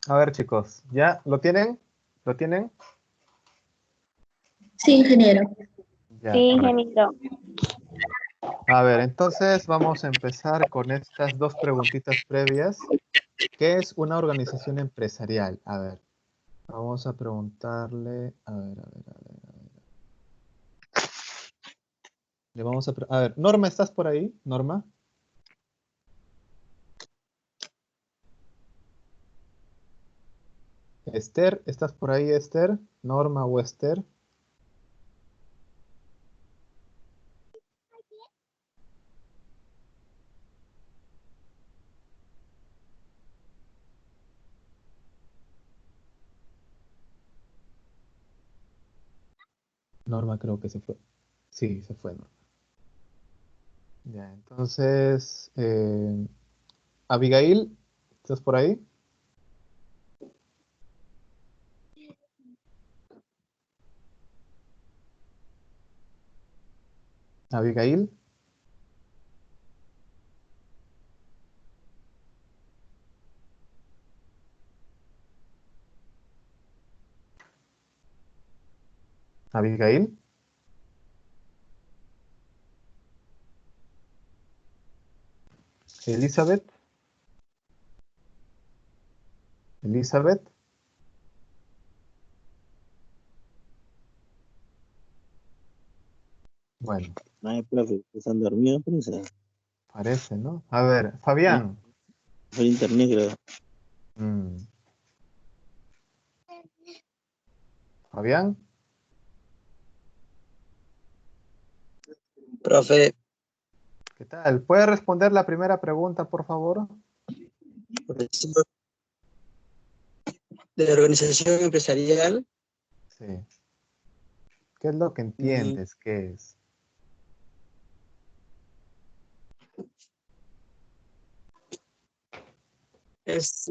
A ver, chicos, ¿ya lo tienen? ¿Lo tienen? Sí, ingeniero. Ya, Sí, correcto. ingeniero. A ver, entonces vamos a empezar con estas dos preguntitas previas. ¿Qué es una organización empresarial? A ver, vamos a preguntarle. A ver. A ver, Norma, ¿estás por ahí? Norma. Esther, ¿estás por ahí, Esther? Norma o Esther. Norma creo que se fue. Sí, se fue Norma. Ya, entonces, Abigail, ¿estás por ahí? Abigail. Abigail. Elizabeth. Elizabeth. Bueno, Ay, profe, están dormidos, profe. parece, ¿no? A ver, Fabián. Por internet, creo. Fabián. Profe, ¿Qué tal? ¿Puede responder la primera pregunta, por favor? profesor, de la organización empresarial, Sí. ¿Qué es lo que entiendes? ¿Qué es? es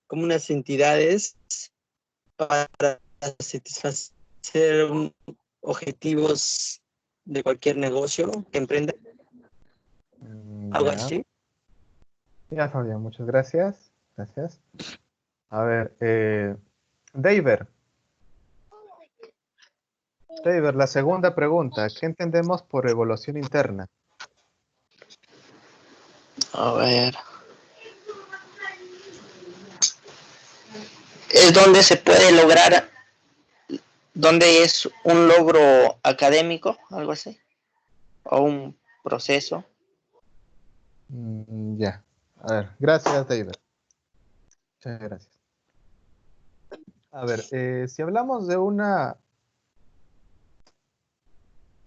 como unas entidades para satisfacer objetivos de cualquier negocio que emprenda, algo Ya. así. Ya, Fabián, muchas gracias. Gracias. A ver, David. David, la segunda pregunta. ¿Qué entendemos por evaluación interna? A ver. Es donde se puede lograr, donde es un logro académico, algo así, o un proceso. Ya. A ver, gracias, David. Muchas gracias. A ver, si hablamos de una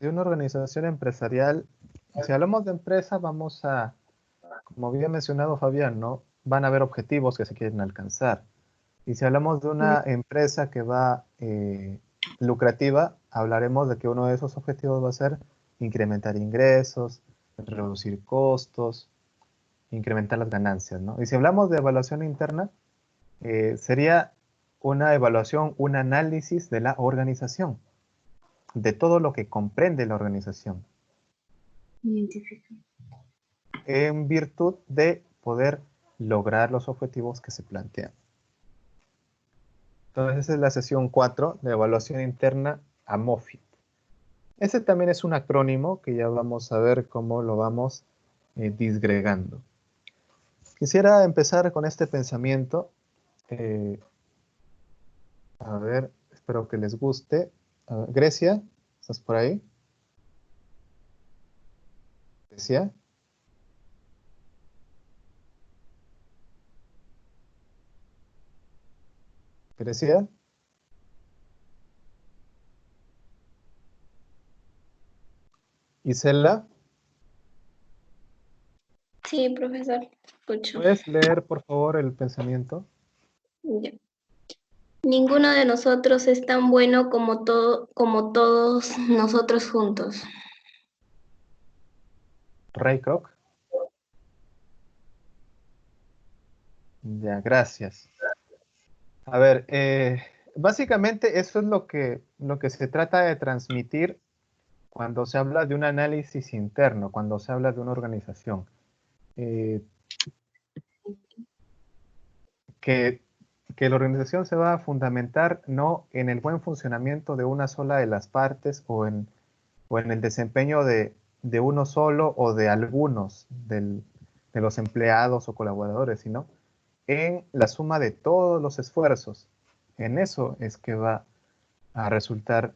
organización empresarial, si hablamos de empresa, vamos a, como había mencionado Fabián, ¿no? Van a haber objetivos que se quieren alcanzar. Y si hablamos de una empresa que va lucrativa, hablaremos de que uno de esos objetivos va a ser incrementar ingresos, reducir costos, incrementar las ganancias, ¿no? Y si hablamos de evaluación interna, sería una evaluación, un análisis de la organización, de todo lo que comprende la organización, en virtud de poder lograr los objetivos que se plantean. Entonces, esa es la sesión 4 de evaluación interna a MOFIT. Ese también es un acrónimo que ya vamos a ver cómo lo vamos disgregando. Quisiera empezar con este pensamiento. A ver, espero que les guste. Grecia, ¿estás por ahí? Grecia. Grecia. Isela. Sí, profesor, escucho. ¿Puedes leer, por favor, el pensamiento? Ya. Ninguno de nosotros es tan bueno como todos nosotros juntos. Ray Kroc. Ya, gracias. A ver, básicamente eso es lo que se trata de transmitir cuando se habla de un análisis interno, cuando se habla de una organización. Que la organización se va a fundamentar no en el buen funcionamiento de una sola de las partes o en el desempeño de uno solo o de algunos de los empleados o colaboradores, sino en la suma de todos los esfuerzos. En eso es que va a resultar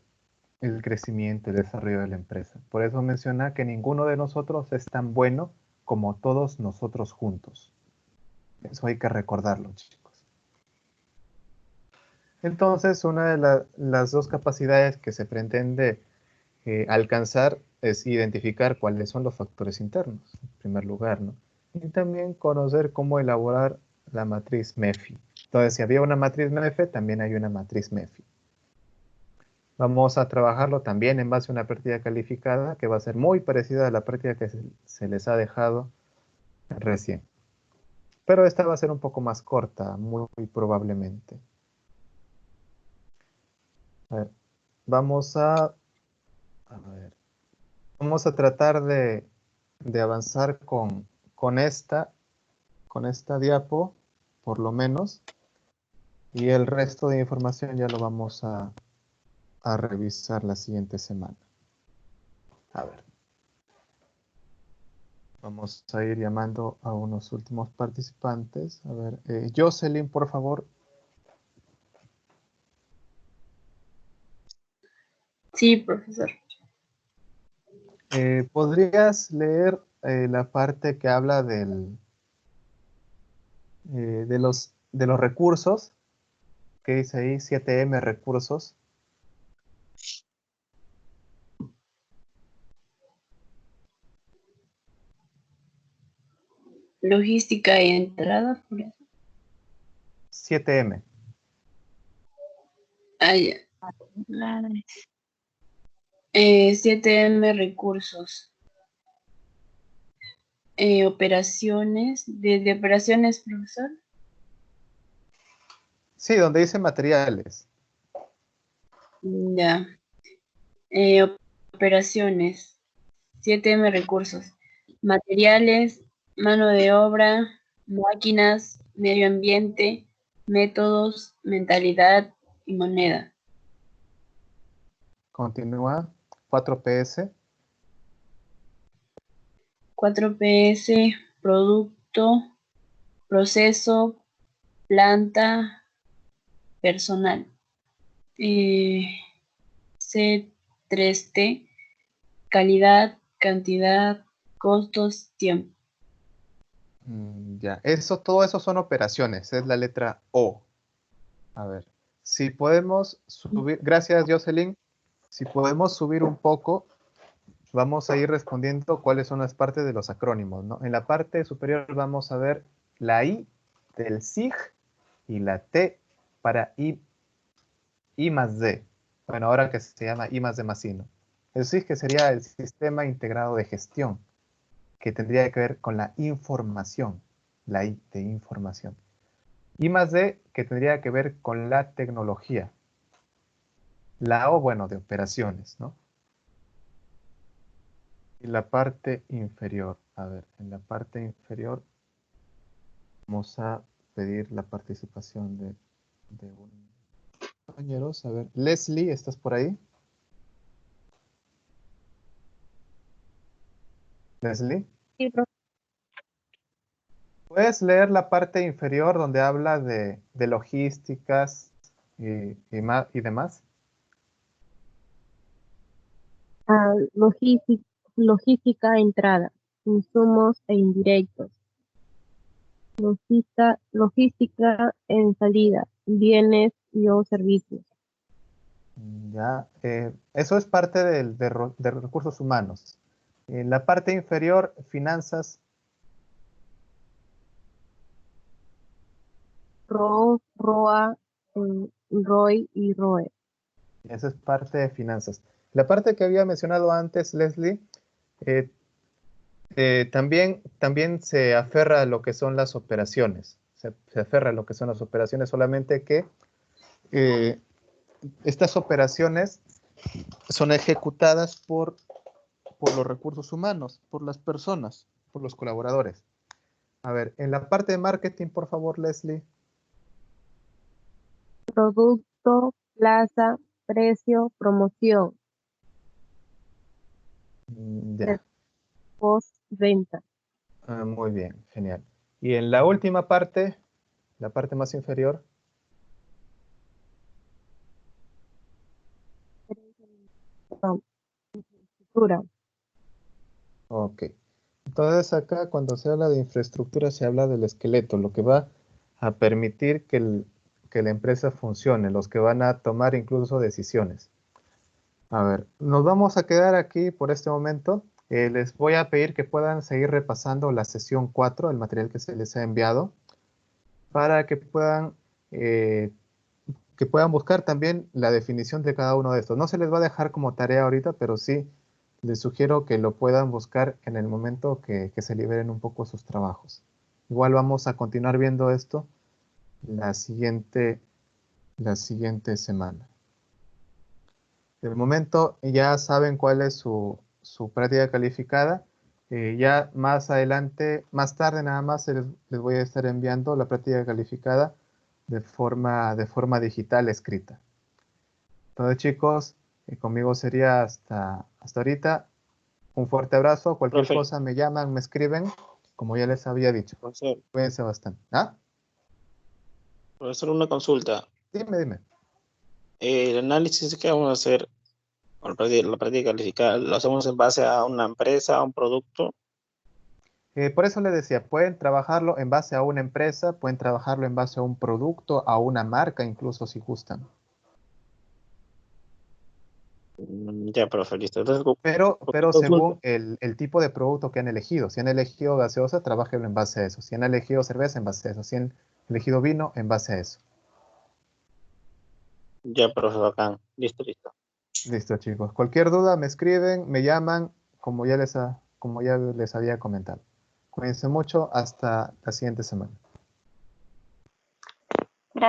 el crecimiento y desarrollo de la empresa. Por eso menciona que ninguno de nosotros es tan bueno como todos nosotros juntos. Eso hay que recordarlo, chicos. Entonces, una de las dos capacidades que se pretende alcanzar es identificar cuáles son los factores internos, en primer lugar, ¿no? Y también conocer cómo elaborar la matriz MEFI. Entonces, si había una matriz MEFE, también hay una matriz MEFI. Vamos a trabajarlo también en base a una práctica calificada que va a ser muy parecida a la práctica que se les ha dejado recién. Pero esta va a ser un poco más corta, muy probablemente. A ver, vamos a tratar de avanzar con esta diapo, por lo menos. Y el resto de información ya lo vamos a revisar la siguiente semana. A ver. Vamos a ir llamando a unos últimos participantes. A ver, Jocelyn, por favor. Sí, profesor. ¿Podrías leer la parte que habla de los recursos? ¿Qué dice ahí? 7M recursos. Logística y entrada. 7M. Ah, ya. 7M recursos. Operaciones. ¿De operaciones, profesor? Sí, donde dice materiales. Ya. Operaciones. 7M recursos. Materiales, mano de obra, máquinas, medio ambiente, métodos, mentalidad y moneda. Continúa. 4PS. 4PS, producto, proceso, planta, personal. C3T, calidad, cantidad, costos, tiempo. Ya, todo eso son operaciones, es la letra O. A ver, si podemos subir, gracias Jocelyn, si podemos subir un poco, vamos a ir respondiendo cuáles son las partes de los acrónimos, ¿no? En la parte superior vamos a ver la I del SIG y la T para I más D. Bueno, ahora que se llama I más D más I, ¿no? El SIG que sería el Sistema Integrado de Gestión, que tendría que ver con la información, la I de información. I más D, que tendría que ver con la tecnología. La O, bueno, de operaciones, ¿no? Y la parte inferior, a ver, en la parte inferior vamos a pedir la participación de un compañero. A ver, Leslie, ¿estás por ahí? Leslie. Sí, profe. ¿Puedes leer la parte inferior donde habla de logísticas y demás? Logística, entrada, insumos e indirectos. Logística en salida, bienes y o servicios. Ya, eso es parte de recursos humanos. En la parte inferior, finanzas. ROA, ROI y ROE. Esa es parte de finanzas. La parte que había mencionado antes, Leslie, también se aferra a lo que son las operaciones. Se aferra a lo que son las operaciones, solamente que estas operaciones son ejecutadas por los recursos humanos, por las personas, por los colaboradores. A ver, en la parte de marketing, por favor, Leslie. Producto, plaza, precio, promoción. Ya. Postventa. Muy bien, genial. Y en la última parte, la parte más inferior. Infraestructura. Ok. Entonces acá cuando se habla de infraestructura se habla del esqueleto, lo que va a permitir que la empresa funcione, los que van a tomar incluso decisiones. A ver, nos vamos a quedar aquí por este momento. Les voy a pedir que puedan seguir repasando la sesión 4, el material que se les ha enviado, para que puedan que puedan buscar también la definición de cada uno de estos. No se les va a dejar como tarea ahorita, pero sí les sugiero que lo puedan buscar en el momento que se liberen un poco sus trabajos. Igual vamos a continuar viendo esto la siguiente semana. De momento ya saben cuál es su práctica calificada. Ya más adelante, más tarde nada más les voy a estar enviando la práctica calificada de forma digital escrita. Entonces chicos, conmigo sería hasta ahorita. Un fuerte abrazo. Cualquier Profe. cosa me llaman, me escriben, como ya les había dicho. Profesor, Cuídense bastante. ¿Ah? profesor, una consulta. Dime. El análisis que vamos a hacer, o la práctica calificada, ¿lo hacemos en base a una empresa, a un producto? Por eso les decía, pueden trabajarlo en base a una empresa, pueden trabajarlo en base a un producto, a una marca incluso si gustan. Ya, profe, listo. Entonces, Pero consulta. según el tipo de producto que han elegido. Si han elegido gaseosa, trabajenlo en base a eso. Si han elegido cerveza, en base a eso. Si han elegido vino, en base a eso. Ya, profe, bacán. Listo. Listo, chicos. Cualquier duda me escriben, me llaman, como ya les había comentado. Cuídense mucho. Hasta la siguiente semana.